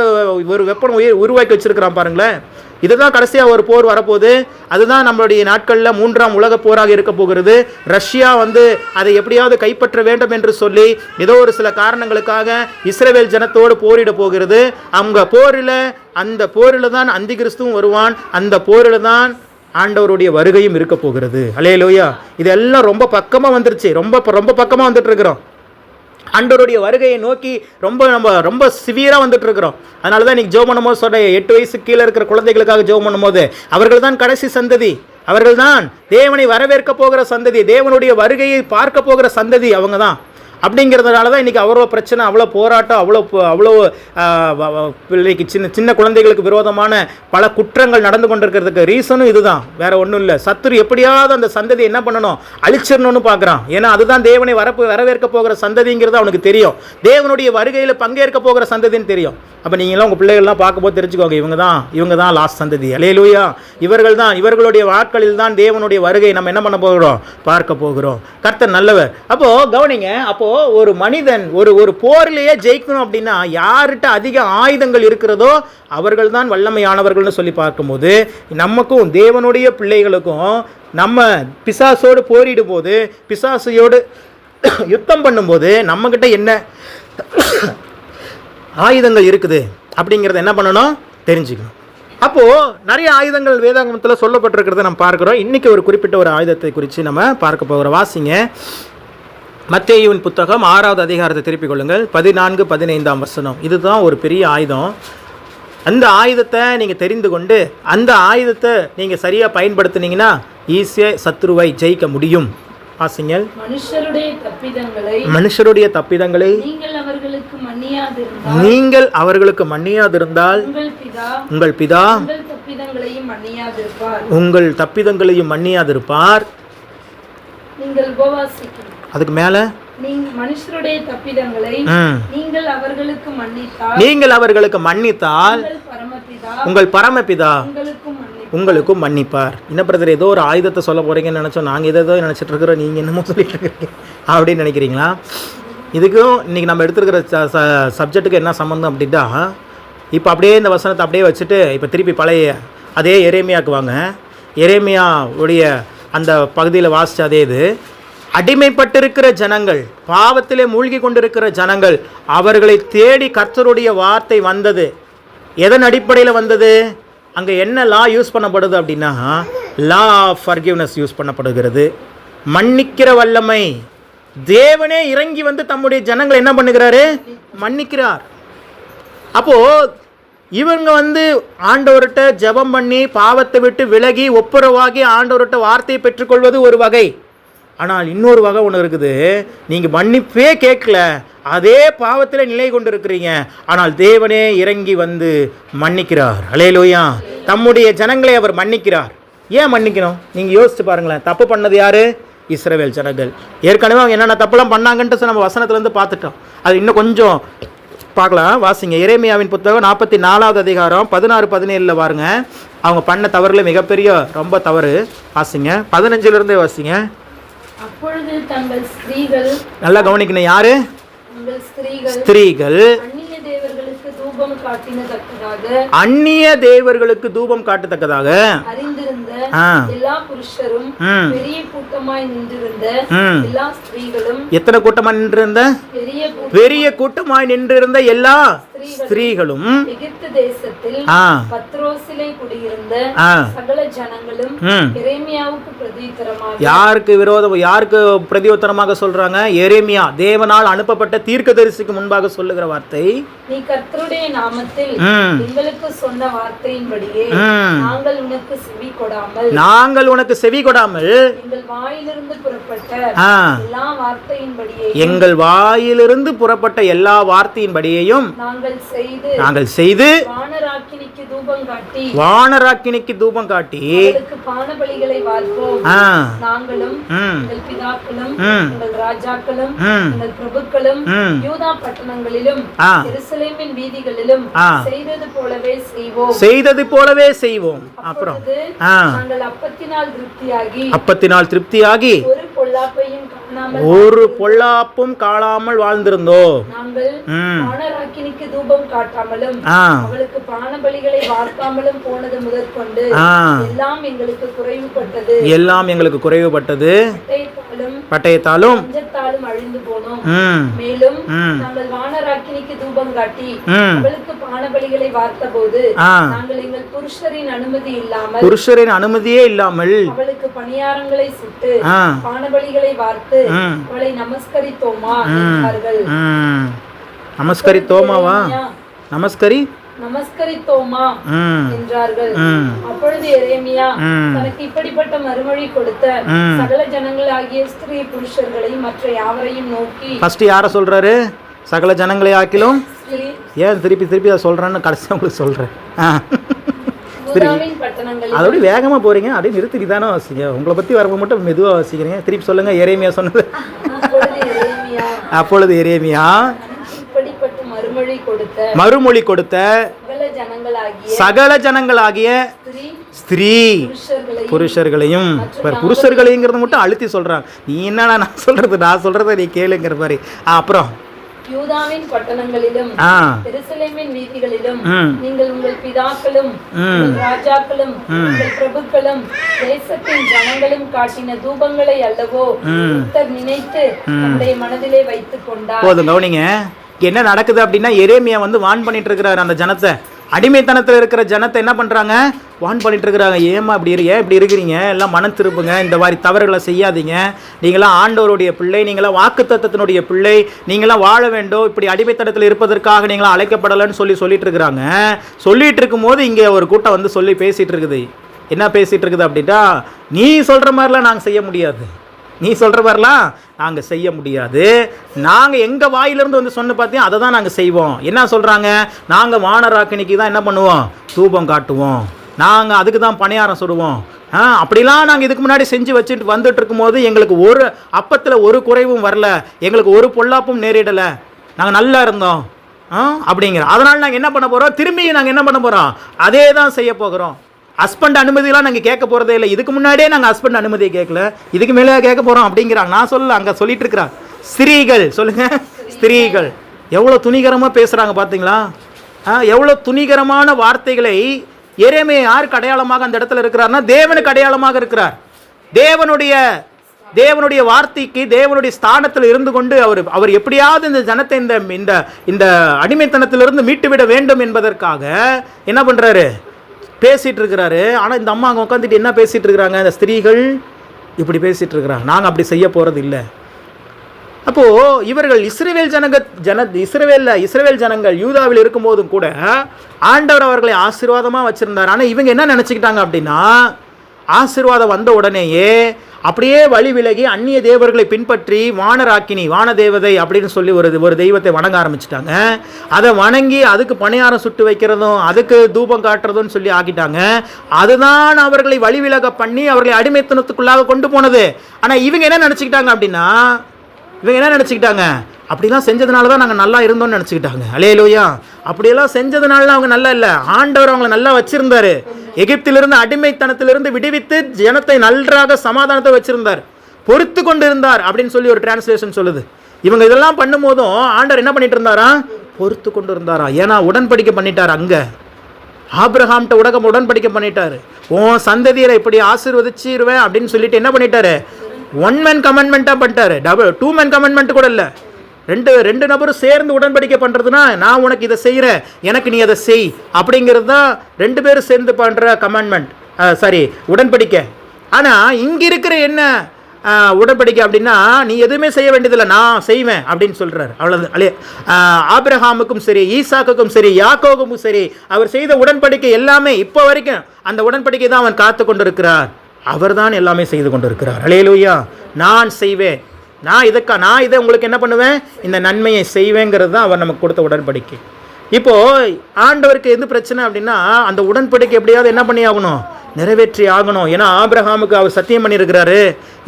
ஒரு வெப்பன் உருவாக்கி வச்சிருக்கிறான் பாருங்களேன். இதுதான் கடைசியாக ஒரு போர் வரப்போகுது. அதுதான் நம்மளுடைய நாட்களில் 3ஆம் உலக போராக இருக்க போகிறது. ரஷ்யா அதை எப்படியாவது கைப்பற்ற வேண்டும் என்று சொல்லி ஏதோ ஒரு சில காரணங்களுக்காக இஸ்ரவேல் ஜனத்தோடு போரிட போகிறது. அவங்க அந்த போரில் தான் அந்தி கிறிஸ்துவும் வருவான், அந்த போரில் தான் ஆண்டவருடைய வருகையும் இருக்க போகிறது. அல்லேலூயா. இதெல்லாம் ரொம்ப பக்கமாக வந்துருச்சு, ரொம்ப பக்கமாக வந்துட்டு இருக்கிறோம். ஆண்டவருடைய வருகையை நோக்கி ரொம்ப சிவியராக வந்துட்டு இருக்கிறோம். அதனால தான் இன்றைக்கி ஜெபம் பண்ணும்போது சொன்ன 8 வயசுக்கு கீழே இருக்கிற குழந்தைகளுக்காக ஜெபம் பண்ணும்போது, அவர்கள் தான் கடைசி சந்ததி, அவர்கள் தான் தேவனை வரவேற்க போகிற சந்ததி, தேவனுடைய வருகையை பார்க்க போகிற சந்ததி அவங்க தான். அப்படிங்கிறதுனால தான் இன்றைக்கி அவ்வளோ பிரச்சனை, அவ்வளோ போராட்டம், அவ்வளோ பிள்ளைக்கு சின்ன குழந்தைகளுக்கு விரோதமான பல குற்றங்கள் நடந்து கொண்டிருக்கிறதுக்கு ரீசனும் இதுதான், வேற ஒன்றும் இல்லை. சத்துரு எப்படியாவது அந்த சந்ததி என்ன பண்ணணும்? அழிச்சிடணும்னு பார்க்குறான். ஏன்னா அதுதான் தேவனை வரவேற்க போகிற சந்ததிங்கிறது அவனுக்கு தெரியும், தேவனுடைய வருகையில் பங்கேற்க போகிற சந்ததின்னு தெரியும். அப்போ நீங்களாம் உங்கள் பிள்ளைகள்லாம் பார்க்கும்போது தெரிஞ்சுக்கோங்க, இவங்க தான் லாஸ்ட் சந்ததி. அல்லேலூயா. இவர்களுடைய வாட்களில் தான் தேவனுடைய வருகை நம்ம என்ன பண்ண போகிறோம்? பார்க்க போகிறோம். கர்த்தர் நல்லவர். அப்போது கவனிங்க, அப்போது ஒரு மனிதன் ஒரு போரிலேயே ஜெயிக்கணும் அப்படின்னா யார்கிட்ட அதிக ஆயுதங்கள் இருக்கிறதோ அவர்கள் தான் வல்லமையானவர்கள்னு சொல்லி பார்க்கும்போது, நமக்கும் தேவனுடைய பிள்ளைகளுக்கும் நம்ம பிசாசோடு போரிடும் போது, பிசாசையோடு யுத்தம் பண்ணும்போது நம்மக்கிட்ட என்ன ஆயுதங்கள் இருக்குது அப்படிங்கிறத என்ன பண்ணணும்? தெரிஞ்சுக்கணும். அப்போது நிறைய ஆயுதங்கள் வேதாகமத்தில் சொல்லப்பட்டிருக்கிறத நம்ம பார்க்குறோம். இன்றைக்கி ஒரு குறிப்பிட்ட ஒரு ஆயுதத்தை குறித்து நம்ம பார்க்க போகிற வாசிங்க. மத்தேயுவின் புத்தகம் 6வது அதிகாரத்தை திருப்பிக் கொள்ளுங்கள், 14-15 வசனம். இதுதான் ஒரு பெரிய ஆயுதம். அந்த ஆயுதத்தை நீங்கள் தெரிந்து கொண்டு அந்த ஆயுதத்தை நீங்கள் சரியாக பயன்படுத்தினீங்கன்னா ஈஸியாக சத்ருவை ஜெயிக்க முடியும். வாசிங்கள். மனுஷருடைய தப்பிதங்களை நீங்கள் அவர்களுக்கு மன்னியாதிருந்தால் உங்கள் பிதா உங்கள் தப்பிதங்களையும் மன்னியாதிருப்பார். அதுக்கு மேல மனுஷருடைய தப்பிதங்களை நீங்கள் அவர்களுக்கு மன்னித்தால் உங்கள் பரமபிதா உங்களுக்கும் மன்னிப்பார். என்ன பிரதர், ஏதோ ஒரு ஆயுதத்தை சொல்ல போகிறீங்கன்னு நினச்சோம், நாங்கள் ஏதோ நினச்சிட்டு இருக்கிறோம், நீங்கள் என்னமோ சொல்லிட்டு இருக்கீங்க அப்படின்னு நினைக்கிறீங்களா? இதுக்கும் இன்றைக்கி நம்ம எடுத்துருக்கிற சப்ஜெக்ட்டுக்கு என்ன சம்மந்தம் அப்படின்னா, இப்போ அப்படியே இந்த வசனத்தை அப்படியே வச்சுட்டு இப்போ திருப்பி பழைய அதே எரேமியாவுக்கு வாங்க. எரேமியாவுடைய அந்த பகுதியில் வாசித்த அதே இது, அடிமைப்பட்டிருக்கிற ஜனங்கள், பாவத்திலே மூழ்கி கொண்டிருக்கிற ஜனங்கள், அவர்களை தேடி கர்த்தருடைய வார்த்தை வந்தது. எதன் அடிப்படையில் வந்தது? அங்கே என்ன லா யூஸ் பண்ணப்படுது அப்படின்னா, லா ஆஃப் ஃபர்கிவ்னஸ் யூஸ் பண்ணப்படுகிறது. மன்னிக்கிற வல்லமை. தேவனே இறங்கி தம்முடைய ஜனங்களை என்ன பண்ணுகிறாரு? மன்னிக்கிறார். அப்போது இவங்க ஆண்டவர்கிட்ட ஜெபம் பண்ணி பாவத்தை விட்டு விலகி ஒப்புரவாகி ஆண்டவர்கிட்ட வார்த்தையை பெற்றுக்கொள்வது ஒரு வகை. ஆனால் இன்னொரு வகை ஒன்று இருக்குது. நீங்கள் மன்னிப்பே கேட்கல, அதே பாவத்தில் நிலை கொண்டு இருக்கிறீங்க, ஆனால் தேவனே இறங்கி மன்னிக்கிறார். அல்லேலூயா. தம்முடைய ஜனங்களை அவர் மன்னிக்கிறார். ஏன் மன்னிக்கணும்? நீங்கள் யோசிச்சு பாருங்களேன். தப்பு பண்ணது யார்? இஸ்ரவேல் ஜனங்கள். ஏற்கனவே அவங்க என்னென்ன தப்புலாம் பண்ணாங்கன்ட்டு நம்ம வசனத்துலேருந்து பார்த்துட்டோம். அது இன்னும் கொஞ்சம் பார்க்கலாம். வாசிங்க. எரேமியாவின் புத்தகம் 44வது அதிகாரம் 16-17 பாருங்க. அவங்க பண்ண தவறுல மிகப்பெரிய ரொம்ப தவறு. வாசிங்க, 15லிருந்தே வாசிங்க. அப்பொழுது தங்கள் ஸ்திரீகள், நல்லா கவனிக்கணும், யாரு? ஸ்திரீகள் அந்நிய தேவர்களுக்கு தூபம் காட்டத்தக்கதாக அறிந்திருந்த எல்லா புருஷரும், பெரிய கூட்டமாய் நின்றிருந்த எல்லா ஸ்திரீகளும். எத்தனை கூட்டமாய் நின்றிருந்த? பெரிய கூட்டமாய் நின்றிருந்த எல்லா ஸ்திரீகளும் எகிப்து தேசத்தில் பத்ரோசிலே குடியிருந்த சகல ஜனங்களும் எரேமியாவுக்கு பிரதியுத்தரமாக யாருக்கு பிரதியுத்தரமாக சொல்றாங்க? எரேமியா தேவனால் அனுப்பப்பட்ட தீர்க்கதரிசிக்கு முன்பாக சொல்லுகிற வார்த்தை, நீ கர்த்தருடைய நாமத்தில் எங்களுக்கு சொன்ன வார்த்தையின்படியே நாங்கள் உனக்கு செவி கொடாமல் எங்கள் வாயிலிருந்து புறப்பட்ட எல்லா வார்த்தையின்படியையும் நாங்கள் செய்து வானராக்கினிக்கு தூபம் காட்டி பானபலிகளை வார்ப்போம். நாங்களும் எங்கள் பிதாக்களும் எங்கள் ராஜாக்களும் எங்கள் பிரபுக்களும் யூதா பட்டணங்களிலும் எருசலேமின் வீதிகளிலும் செய்தது போலவே செய்வோம். அப்புறம் நாங்கள் அப்பத்தினால் திருப்தியாகி ஒரு பொல்லாப்பும் காணாமல் வாழ்ந்திருந்தோம். நாங்கள் வானராக்கினிக்கு தூபம் காட்டாமலும் அவளுக்கு பானபலிகளை வார்க்காமலும் போனது முதற்கொண்டு எல்லாம் எங்களுக்கு குறைவுபட்டது. பட்டயத்தாலும் அழிந்து போனோம். மேலும் நாங்கள் வானராக்கினிக்கு தூபம் காட்டி அவளுக்கு பானபலிகளை வார்த்தபோது நாங்கள் எங்கள் புருஷரின் அனுமதியே இல்லாமல் அவளுக்கு பணியாரங்களை சுட்டு பானபலிகளை வார்த்து அவளை நமஸ்கரித்தோமா என்றார்கள். நமஸ்கரித்தோமாவா? நமஸ்கரித்தோமா என்றார்கள். அப்பொழுது எரேமியா தனக்கு இப்படிப்பட்ட மறுமொழி கொடுத்த சகல ஜனங்கள் ஆகிய ஸ்திரீ புருஷர்களை மற்ற யாவரையும் நோக்கி, ஃபர்ஸ்ட் யார சொல்றாரு? சகல ஜனங்களை ஆக்கிலும். ஏன் திருப்பி அதை சொல்றேன்னு கடைசி உங்களுக்கு சொல்றேன். அதோட வேகமா போறீங்க, அப்படியே நிறுத்தி நிதானமா வாசிங்க. உங்களை பத்தி வரப்ப மட்டும் மெதுவா வாசிக்கிறீங்க. திருப்பி சொல்லுங்க. எரேமியா சொன்னது. அப்பொழுது எரேமியா மறுமொழி கொடுத்த சகல ஜனங்களாகிய ஸ்திரீ புருஷர்களையும், புருஷர்களைங்கிறது மட்டும் அழுத்தி சொல்றாங்க. நீ என்ன நான் சொல்றத நீ கேளுங்கிற மாதிரி. அப்புறம் யூதாவின் பட்டணங்களிலும் எருசலேமின் வீதிகளிலும் நீங்கள் உங்கள் பிதாக்களும் ராஜாக்களும் உங்கள் பிரபுக்களும் தேசத்தின் ஜனங்களும் காட்டின தூபங்களை அல்லவோ நினைத்து நம்முடைய மனதிலே வைத்துக் கொண்டார். போதும் கவனிங்க. என்ன நடக்குது அப்படின்னா, எரேமியா வான் பண்ணிட்டு இருக்கிறாரு. அந்த ஜனத்தை, அடிமைத்தனத்தில் இருக்கிற ஜனத்தை என்ன பண்ணுறாங்க? வான் பண்ணிட்டு இருக்கிறாங்க. ஏமா இப்படி இருக்கிறீங்க? எல்லாம் மனம் திருப்புங்க, இந்த மாதிரி தவறுகளை செய்யாதீங்க. நீங்களாம் ஆண்டவருடைய பிள்ளை, நீங்களாம் வாக்குத்தத்தத்தினுடைய பிள்ளை, நீங்களாம் வாழ வேண்டும். இப்படி அடிமைத்தனத்தில் இருப்பதற்காக நீங்களாம் அழைக்கப்படலைன்னு சொல்லிட்டு இருக்கிறாங்க. சொல்லிட்டு இருக்கும்போது இங்கே ஒரு கூட்டம் சொல்லி பேசிகிட்டு இருக்குது. என்ன பேசிகிட்டு இருக்குது அப்படின்னா, நீ சொல்கிற மாதிரிலாம் நாங்கள் செய்ய முடியாது, நாங்கள் எங்கள் வாயிலிருந்து சொன்ன பார்த்தீங்க அதை தான் நாங்கள் செய்வோம். என்ன சொல்கிறாங்க? நாங்கள் வானராக்கினிக்கு தான் என்ன பண்ணுவோம்? தூபம் காட்டுவோம். நாங்கள் அதுக்கு தான் பணியாரம் சுடுவோம். அப்படிலாம் நாங்கள் இதுக்கு முன்னாடி செஞ்சு வச்சுட்டு வந்துட்டு இருக்கும்போது எங்களுக்கு ஒரு அப்பத்தில் ஒரு குறைவும் வரல, எங்களுக்கு ஒரு பொல்லாப்பும் நேரிடலை, நாங்கள் நல்லா இருந்தோம் அப்படிங்கிற. அதனால் நாங்கள் என்ன பண்ண போகிறோம்? திரும்பி நாங்கள் என்ன பண்ண போகிறோம்? அதே தான் செய்ய போகிறோம். ஹஸ்பண்ட் அனுமதியெல்லாம் நாங்கள் கேட்க போகிறதே இல்லை. இதுக்கு முன்னாடியே நாங்கள் ஹஸ்பண்ட் அனுமதியை கேட்கல, இதுக்கு மேலே கேட்க போகிறோம் அப்படிங்கிறாங்க. நான் சொல்ல, அங்கே சொல்லிட்டு இருக்கிறாங்க. ஸ்திரீகள் சொல்லுங்க, ஸ்திரீகள் எவ்வளோ துணிகரமாக பேசுகிறாங்க பார்த்தீங்களா? எவ்வளோ துணிகரமான வார்த்தைகளை. எரேமியா யாருக்கு அடையாளமாக அந்த இடத்துல இருக்கிறார்னா, தேவனுக்கு அடையாளமாக இருக்கிறார். தேவனுடைய வார்த்தைக்கு, தேவனுடைய ஸ்தானத்தில் இருந்து கொண்டு அவர் எப்படியாவது இந்த ஜனத்தை இந்த அடிமைத்தனத்திலிருந்து மீட்டுவிட வேண்டும் என்பதற்காக என்ன பண்ணுறாரு? பேசிகிட்டு இருக்கிறாரு. ஆனால் இந்த அம்மா அங்கே உட்காந்துட்டு என்ன பேசிகிட்டு இருக்கிறாங்க? இந்த ஸ்திரீகள் இப்படி பேசிகிட்டு இருக்கிறாங்க. நாங்கள் அப்படி செய்ய போகிறது இல்லை. அப்போது இவர்கள் இஸ்ரவேல் ஜனங்கள் யூதாவில் இருக்கும்போதும் கூட ஆண்டவர் அவர்களை ஆசீர்வாதமாக வச்சுருந்தார். ஆனால் இவங்க என்ன நினச்சிக்கிட்டாங்க அப்படின்னா, ஆசீர்வாதம் வந்த உடனேயே அப்படியே வழி விலகி அந்நிய தேவர்களை பின்பற்றி வானராக்கினி, வானதேவதை அப்படின்னு சொல்லி ஒரு தெய்வத்தை வணங்க ஆரம்பிச்சிட்டாங்க. அதை வணங்கி அதுக்கு பணியாரம் சுட்டு வைக்கிறதும் அதுக்கு தூபம் காட்டுறதும் சொல்லி ஆக்கிட்டாங்க. அதுதான் அவர்களை வழி விலக பண்ணி அவர்களை அடிமைத்தனத்துக்குள்ளாக கொண்டு போனது. ஆனால் இவங்க என்ன நினச்சிக்கிட்டாங்க அப்படின்னா, அப்படிலாம் செஞ்சதுனால தான் நாங்கள் நல்லா இருந்தோம்னு நினச்சிக்கிட்டாங்க. அல்லேலூயா. அப்படியெல்லாம் செஞ்சதுனால அவங்க நல்லா இல்லை, ஆண்டவர் அவங்களை நல்லா வச்சிருந்தாரு. எகிப்திலிருந்து அடிமைத்தனத்திலிருந்து விடுவித்து ஜனத்தை நன்றாக சமாதானத்தை வச்சிருந்தார், பொறுத்து கொண்டு இருந்தார் அப்படின்னு சொல்லி ஒரு டிரான்ஸ்லேஷன் சொல்லுது. இவங்க இதெல்லாம் பண்ணும் போதும் ஆண்டவர் என்ன பண்ணிட்டு இருந்தாரா? பொறுத்து கொண்டு இருந்தாரா. ஏன்னா உடன்படிக்கை பண்ணிட்டார். அங்கே ஆபிரகாம்கிட்ட உடன்படிக்கை பண்ணிட்டாரு. உன் சந்ததியரை இப்படி ஆசீர்வதிச்சிருவேன் அப்படின்னு சொல்லிட்டு என்ன பண்ணிட்டாரு? 1 man கமெண்ட்மெண்ட்டாக பண்ணிட்டாரு. 2 man கமெண்ட்மெண்ட் கூட இல்லை, ரெண்டு நபரும் சேர்ந்து உடன்படிக்கை பண்ணுறதுனா, நான் உனக்கு இதை செய்கிறேன், எனக்கு நீ அதை செய் அப்படிங்கிறது தான் 2 பேரும் சேர்ந்து பண்ணுற கமாண்ட்மெண்ட், உடன்படிக்கை. ஆனால் இங்கே இருக்கிற என்ன உடன்படிக்கை அப்படின்னா, நீ எதுவுமே செய்ய வேண்டியதில்லை, நான் செய்வேன் அப்படின்னு சொல்கிறார். அவ்வளோ. ஆபிரகாமுக்கும் சரி, ஈசாக்குக்கும் சரி, யாக்கோபுக்கும் சரி, அவர் செய்த உடன்படிக்கை எல்லாமே இப்போ வரைக்கும் அந்த உடன்படிக்கை தான் அவன் காத்து கொண்டிருக்கிறார். அவர் தான் எல்லாமே செய்து கொண்டிருக்கிறார். அல்லேலூயா. நான் செய்வேன், நான் இதை உங்களுக்கு என்ன பண்ணுவேன், இந்த நன்மையை செய்வேங்கிறது தான் அவர் நமக்கு கொடுத்த உடன்படிக்கை. இப்போது ஆண்டவருக்கு எது பிரச்சனை அப்படின்னா, அந்த உடன்படிக்கை எப்படியாவது என்ன பண்ணி ஆகணும், நிறைவேற்றி ஆகணும். ஏன்னா ஆபிரகாமுக்கு அவர் சத்தியம் பண்ணியிருக்கிறாரு,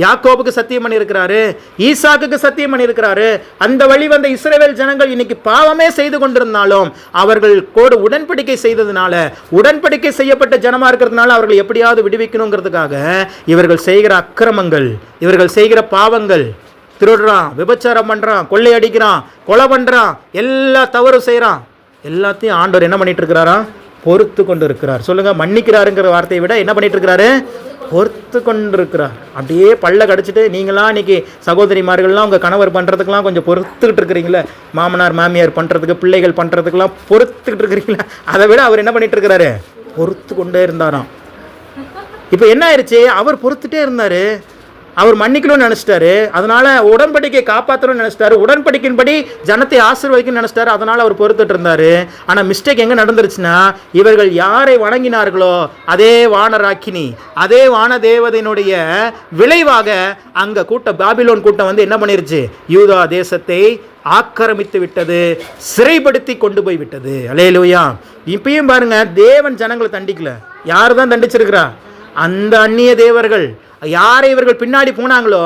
யாக்கோபுக்கு சத்தியம் பண்ணியிருக்கிறாரு, ஈசாக்குக்கு சத்தியம் பண்ணியிருக்கிறாரு. அந்த வழி வந்த இஸ்ரவேல் ஜனங்கள் இன்னைக்கு பாவமே செய்து கொண்டிருந்தாலும் அவர்கள் கோடு உடன்படிக்கை செய்ததுனால, உடன்படிக்கை செய்யப்பட்ட ஜனமா இருக்கிறதுனால அவர்கள் எப்படியாவது விடுவிக்கணுங்கிறதுக்காக இவர்கள் செய்கிற அக்கிரமங்கள், இவர்கள் செய்கிற பாவங்கள், திருடுறான், விபச்சாரம் பண்ணுறான், கொள்ளை அடிக்கிறான், கொலை பண்ணுறான், எல்லா தவறு செய்கிறான், எல்லாத்தையும் ஆண்டவர் என்ன பண்ணிட்டு இருக்கிறாரா, பொறுத்து கொண்டு இருக்கிறார். சொல்லுங்க, மன்னிக்கிறாருங்கிற வார்த்தையை விட என்ன பண்ணிட்டு இருக்கிறாரு, பொறுத்து கொண்டு இருக்கிறார். அப்படியே பல்ல கடிச்சிட்டு நீங்களாம் இன்னைக்கு சகோதரிமார்கள்லாம் உங்கள் கணவர் பண்ணுறதுக்கெல்லாம் கொஞ்சம் பொறுத்துக்கிட்டு இருக்கிறீங்களே, மாமனார் மாமியார் பண்ணுறதுக்கு, பிள்ளைகள் பண்ணுறதுக்கெல்லாம் பொறுத்துக்கிட்டு இருக்கிறீங்களா, அதை விட அவர் என்ன பண்ணிட்டு இருக்கிறாரு, பொறுத்து கொண்டே இருந்தாராம். இப்போ என்ன ஆயிடுச்சு, அவர் பொறுத்துட்டே இருந்தார், அவர் மன்னிக்கணும்னு நினச்சிட்டாரு, அதனால் உடன்படிக்கை காப்பாற்றணும்னு நினச்சிட்டாரு, உடன்படிக்கையின்படி ஜனத்தை ஆசீர்வதிக்கணும்னு நினச்சிட்டாரு, அதனால் அவர் பொறுத்துட்டு இருந்தார். ஆனால் மிஸ்டேக் எங்கே நடந்துருச்சுன்னா, இவர்கள் யாரை வணங்கினார்களோ அதே வானராக்கினி, அதே வானதேவதையினுடைய விளைவாக அங்கே பாபிலோன் கூட்டம் வந்து என்ன பண்ணிருச்சு, யூதா தேசத்தை ஆக்கிரமித்து விட்டது, சிறைப்படுத்தி கொண்டு போய் விட்டது. அல்லேலூயா. இப்பயும் பாருங்க, தேவன் ஜனங்களை தண்டிக்கல, யார் தான் தண்டிச்சிருக்கிறா, அந்த அந்நிய தேவர்கள். யாரை இவர்கள் பின்னாடி போனாங்களோ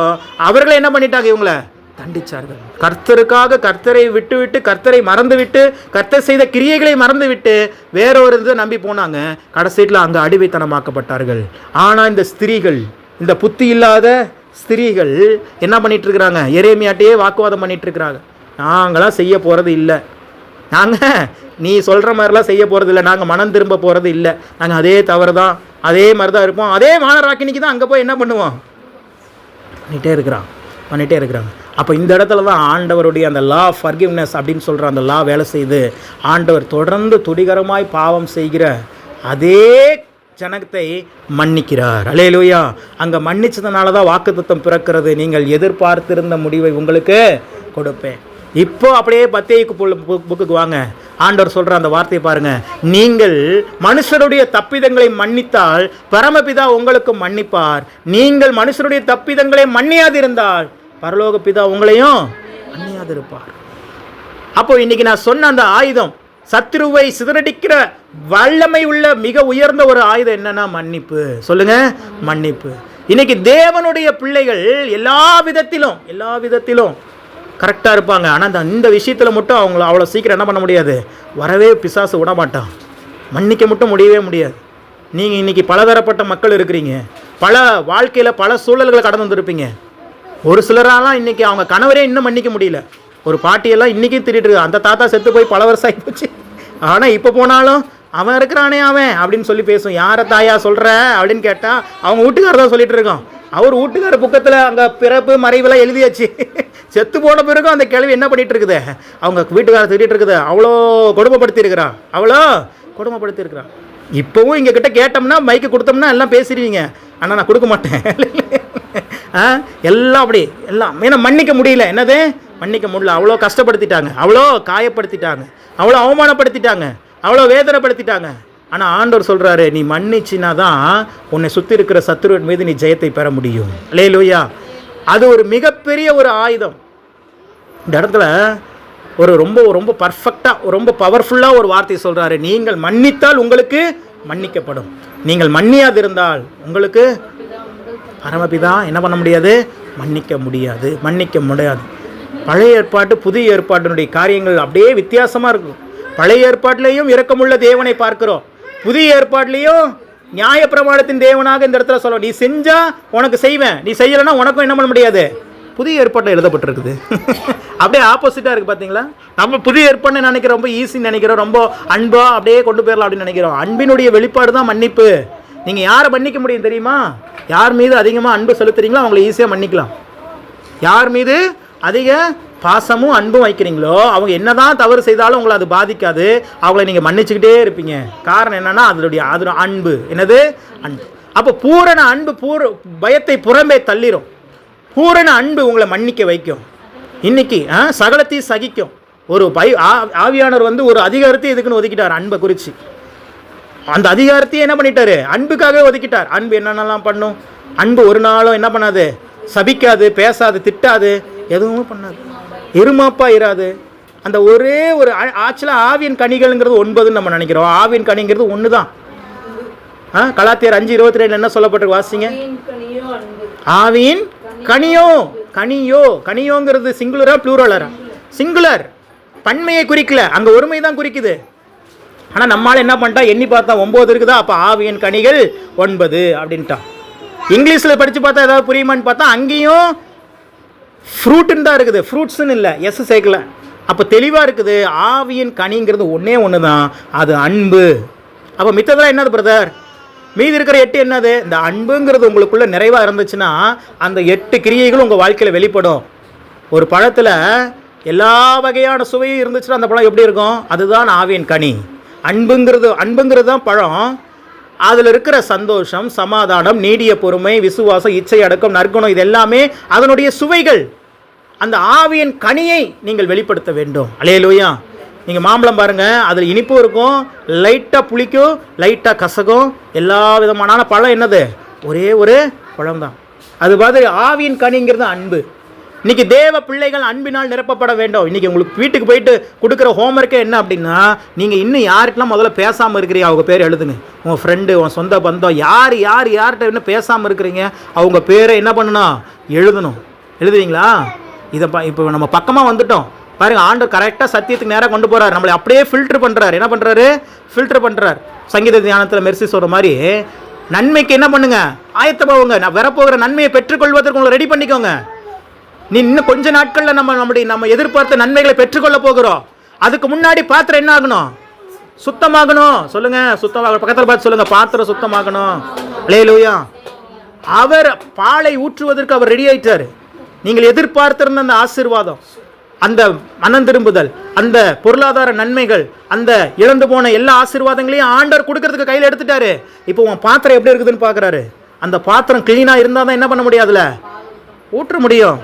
அவர்களை என்ன பண்ணிட்டாங்க, இவங்களை தண்டிச்சார்கள். கர்த்தருக்காக கர்த்தரை விட்டு கர்த்தரை மறந்து விட்டு, கர்த்தர் செய்த கிரியைகளை மறந்து விட்டு வேறொரு இதை நம்பி போனாங்க. கடைசியில் அங்கே அடிமைத்தனமாக்கப்பட்டார்கள். ஆனால் இந்த ஸ்திரீகள், இந்த புத்தி இல்லாத ஸ்திரீகள் என்ன பண்ணிட்டு இருக்கிறாங்க, எரேமியாட்டையே வாக்குவாதம் பண்ணிட்டு இருக்கிறாங்க. நாங்களாம் செய்ய போகிறது இல்லை, நாங்கள் நீ சொல்கிற மாதிரிலாம் செய்ய போகிறது இல்லை, நாங்கள் மனம் திரும்ப போகிறது இல்லை, நாங்கள் அதே தவறு தான், அதே மாதிரி தான் இருப்போம், அதே வானராக்கினிக்கு தான் அங்கே போய் என்ன பண்ணுவோம், பண்ணிகிட்டே இருக்கிறாங்க. அப்போ இந்த இடத்துல தான் ஆண்டவருடைய அந்த லா ஆஃப் ஃபர்கிவ்னஸ் அப்படின்னு சொல்கிற அந்த லா வேலை செய்து, ஆண்டவர் தொடர்ந்து துடிகரமாய் பாவம் செய்கிற அதே ஜனத்தை மன்னிக்கிறார். அல்லேலூயா. அங்கே மன்னிச்சதுனால தான் வாக்குத்தத்தம் பிறக்கிறது, நீங்கள் எதிர்பார்த்திருந்த முடிவை உங்களுக்கு கொடுப்பேன். இப்போ அப்படியே பத்தேயுக்கு புக்குக்கு வாங்க, ஆண்டவர் சொல்கிற அந்த வார்த்தையை பாருங்க, நீங்கள் மனுஷருடைய தப்பிதங்களை மன்னித்தால் பரமபிதா உங்களுக்கு மன்னிப்பார், நீங்கள் மனுஷருடைய தப்பிதங்களை மன்னியாதிருந்தால் பரலோக பிதா உங்களையும் மன்னியாதிருப்பார். அப்போ இன்னைக்கு நான் சொன்ன அந்த ஆயுதம், சத்ருவை சிதறடிக்கிற வல்லமை உள்ள மிக உயர்ந்த ஒரு ஆயுதம் என்னன்னா மன்னிப்பு. சொல்லுங்க, மன்னிப்பு. இன்னைக்கு தேவனுடைய பிள்ளைகள் எல்லா விதத்திலும் கரெக்டாக இருப்பாங்க. ஆனால் இந்த விஷயத்தில் மட்டும் அவங்கள அவ்வளோ சீக்கிரம் என்ன பண்ண முடியாது, வரவே பிசாசு விட மாட்டான், மன்னிக்க மட்டும் முடியவே முடியாது. நீங்கள் இன்றைக்கி பலதரப்பட்ட மக்கள் இருக்கிறீங்க, பல வாழ்க்கையில் பல சூழல்களை கடந்து வந்துருப்பீங்க. ஒரு சிலராலாம் இன்றைக்கி அவங்க கணவரே இன்னும் மன்னிக்க முடியல. ஒரு பாட்டியெல்லாம் இன்றைக்கும் திட்டிட்டு இருக்கு, அந்த தாத்தா செத்து போய் பல வருஷம் ஆகி போச்சு, ஆனால் இப்போ போனாலும் அவன் இருக்கிறானே அவன் அப்படின்னு சொல்லி பேசும். யாரை தாயா சொல்கிற அப்படின்னு கேட்டால் அவங்க வீட்டுக்காரர் தான் சொல்லிட்டு இருக்கோம். அவர் வீட்டுக்கார புக்கத்தில் அங்கே பிறப்பு மறைவெல்லாம் எழுதியாச்சு. செத்து போன பிறகும் அந்த கேள்வி என்ன பண்ணிட்டு இருக்குது, அவங்க வீட்டுக்காரர் திட்டிகிட்டு இருக்குது, அவ்வளோ கொடுமைப்படுத்தியிருக்கிறான். இப்போவும் இங்கே கிட்ட கேட்டோம்னா, மைக்கு கொடுத்தோம்னா எல்லாம் பேசிடுவீங்க, ஆனால் நான் கொடுக்க மாட்டேன். எல்லாம் அப்படி எல்லாம் ஏன்னா மன்னிக்க முடியல. என்னது மன்னிக்க முடியல, அவ்வளோ கஷ்டப்படுத்திட்டாங்க, அவ்வளோ காயப்படுத்திட்டாங்க, அவ்வளோ அவமானப்படுத்திட்டாங்க, அவ்வளோ வேதனைப்படுத்திட்டாங்க. ஆனால் ஆண்டவர் சொல்கிறாரு, நீ மன்னிச்சினா தான் உன்னை சுற்றி இருக்கிற சத்துருவின் மீது நீ ஜெயத்தை பெற முடியும். அல்லேலூயா. அது ஒரு மிகப்பெரிய ஒரு ஆயுதம். இந்த இடத்துல ஒரு ரொம்ப பர்ஃபெக்டாக, ரொம்ப பவர்ஃபுல்லாக ஒரு வார்த்தை சொல்கிறாரு, நீங்கள் மன்னித்தால் உங்களுக்கு மன்னிக்கப்படும், நீங்கள் மன்னியாதிருந்தால் உங்களுக்கு பரமபிதா என்ன பண்ண முடியாது, மன்னிக்க முடியாது. பழைய ஏற்பாட்டு புதிய ஏற்பாட்டினுடைய காரியங்கள் அப்படியே வித்தியாசமாக இருக்கும். பழைய ஏற்பாட்டிலையும் இரக்கமுள்ள தேவனை பார்க்கிறோம், புதிய ஏற்பாட்டிலையும் நியாயப்பிரமாணத்தின் தேவனாக இந்த இடத்துல சொல்லுவோம். நீ செஞ்சா உனக்கு செய்வேன், நீ செய்யலைன்னா உனக்கும் என்ன பண்ண முடியாது. புதிய ஏற்பாட்டில் எழுதப்பட்டிருக்குது. அப்படியே ஆப்போசிட்டாக இருக்குது பார்த்தீங்களா. நம்ம புதிய ஏற்பாடுன்னு நினைக்கிறோம், ரொம்ப ஈஸின்னு நினைக்கிறோம், ரொம்ப அன்பாக அப்படியே கொண்டு போயிடலாம் அப்படின்னு நினைக்கிறோம். அன்பினுடைய வெளிப்பாடு தான் மன்னிப்பு. நீங்கள் யாரை மன்னிக்க முடியும் தெரியுமா? யார் மீது அதிகமாக அன்பு செலுத்துறீங்களோ அவங்கள ஈஸியாக மன்னிக்கலாம். யார் மீது அதிக பாசமும் அன்பும் வைக்கிறீங்களோ அவங்க என்னதான் தவறு செய்தாலும் உங்களை அது பாதிக்காது. அவங்கள நீங்கள் மன்னிச்சுக்கிட்டே இருப்பீங்க. காரணம் என்னன்னா அதோட அன்பு. என்னது? அன்பு. அப்போ பூரண அன்பு பயத்தை புறம்பே தள்ளிரும். பூரண அன்பு உங்களை மன்னிக்க வைக்கும். இன்னைக்கு சகலத்தையும் சகிக்கும். ஒரு ஆவியானவர் ஒரு அதிகாரத்தை இதுக்குன்னு ஒதுக்கிட்டார் அன்பை குறித்து. அந்த அதிகாரத்தையே என்ன பண்ணிட்டாரு? அன்புக்காகவே ஒதுக்கிட்டார். அன்பு என்னென்னலாம் பண்ணும்? அன்பு ஒரு நாளும் என்ன பண்ணாது? சபிக்காது, பேசாது, திட்டாது, எதுவும் பண்ணாது, இருமாப்பா இராது. அந்த ஒரே ஒரு ஆக்சுவலாக ஆவியின் கனிகள்ங்கிறது 9 நம்ம நினைக்கிறோம். ஆவியின் கனிங்கிறது 1 தான். கலாத்தியர் 5:22 என்ன சொல்லப்பட்டிருக்கு? வாசிங்க. ஆவியின் கனியோங்கிறது சிங்குலரா ப்ளூரலரா? சிங்குலர். பன்மையை குறிக்கல, அங்கே ஒருமை தான் குறிக்குது. ஆனால் நம்மளால் என்ன பண்ணிட்டா எண்ணி பார்த்தா 9 இருக்குதா, அப்போ ஆவியின் கனிகள் 9 அப்படின்ட்டான். இங்கிலீஷில் படித்து பார்த்தா ஏதாவது புரியுமான்னு பார்த்தா அங்கேயும் ஃப்ரூட்டுன்னு தான் இருக்குது, ஃப்ரூட்ஸுன்னு இல்லை, எஸ் சேர்க்கல. அப்போ தெளிவாக இருக்குது. ஆவியின் கனிங்கிறது ஒன்று தான், அது அன்பு. அப்போ மித்ததெல்லாம் என்னது பிரதர்? மீதி இருக்கிற 8 என்னது? இந்த அன்புங்கிறது உங்களுக்குள்ள நிறைவாக இருந்துச்சுன்னா அந்த 8 கிரியைகளும் உங்கள் வாழ்க்கையில் வெளிப்படும். ஒரு பழத்தில் எல்லா வகையான சுவையும் இருந்துச்சுன்னா அந்த பழம் எப்படி இருக்கும்? அதுதான் ஆவியின் கனி. அன்புங்கிறது தான் பழம். அதில் இருக்கிற சந்தோஷம், சமாதானம், நீடிய பொறுமை, விசுவாசம், இச்சை அடக்கம், நற்குணம், இது எல்லாமே அதனுடைய சுவைகள். அந்த ஆவியின் கனியை நீங்கள் வெளிப்படுத்த வேண்டும். அல்லேலூயா. நீங்கள் மாம்பழம் பாருங்கள், அதில் இனிப்பும் இருக்கும், லைட்டாக புளிக்கும், லைட்டாக கசக்கும். எல்லா விதமான பழம் என்னது? ஒரே ஒரு பழம் தான். அது மாதிரி ஆவியின் கனிங்கிறது அன்பு. இன்றைக்கி தேவ பிள்ளைகள் அன்பினால் நிரப்பப்பட வேண்டும். இன்றைக்கி உங்களுக்கு வீட்டுக்கு போயிட்டு கொடுக்குற ஹோம்ஒர்க்கே என்ன அப்படின்னா, நீங்கள் இன்னும் யாருக்கெல்லாம் முதல்ல பேசாமல் இருக்கிறீங்க அவங்க பேர் எழுதுங்க. உங்கள் ஃப்ரெண்டு, உன் சொந்த பந்தம், யார்கிட்ட இன்னும் பேசாமல் இருக்கிறீங்க அவங்க பேரை என்ன பண்ணணும்? எழுதணும். எழுதுவீங்களா? இப்போ நம்ம பக்கமாக வந்துட்டோம் பாருங்க. ஆண்டவர் கரெக்டாக சத்தியத்துக்கு நேராக கொண்டு போகிறார். நம்மளை அப்படியே ஃபில்டர் பண்ணுறாரு. என்ன பண்ணுறாரு? ஃபில்டர் பண்ணுறார். சங்கீத தியானத்தில் மெர்சி சொல்கிற மாதிரி நன்மைக்கு என்ன பண்ணுங்க? ஆயத்தமாவுங்க. நான் வரப்போகிற நன்மையை பெற்றுக்கொள்வதற்கு உங்களை ரெடி பண்ணிக்கோங்க. இன்னும் கொஞ்ச நாட்களில் நம்ம எதிர்பார்த்த நன்மைகளை பெற்றுக்கொள்ள போகிறோம். அதுக்கு முன்னாடி பாத்திரம் என்ன ஆகணும்? சுத்தமாகணும். சொல்லுங்க, சுத்தமாக. பக்கத்தில் பார்த்து சொல்லுங்க, பாத்திரம் சுத்தமாகணும். அல்லேலூயா. அவர் பாலை ஊற்றுவதற்கு அவர் ரெடி ஆயிட்டார். நீங்கள் எதிர்பார்த்திருந்த அந்த ஆசீர்வாதம், அந்த மனம் திரும்புதல், அந்த பொருளாதார நன்மைகள், அந்த இழந்து போன எல்லா ஆசீர்வாதங்களையும் ஆண்டவர் கொடுக்கறதுக்கு கையில் எடுத்துட்டாரு. இப்போ உன் பாத்திரம் எப்படி இருக்குதுன்னு பார்க்குறாரு. அந்த பாத்திரம் கிளீனாக இருந்தால் தான் என்ன பண்ண முடியாதுல? ஊற்ற முடியும்.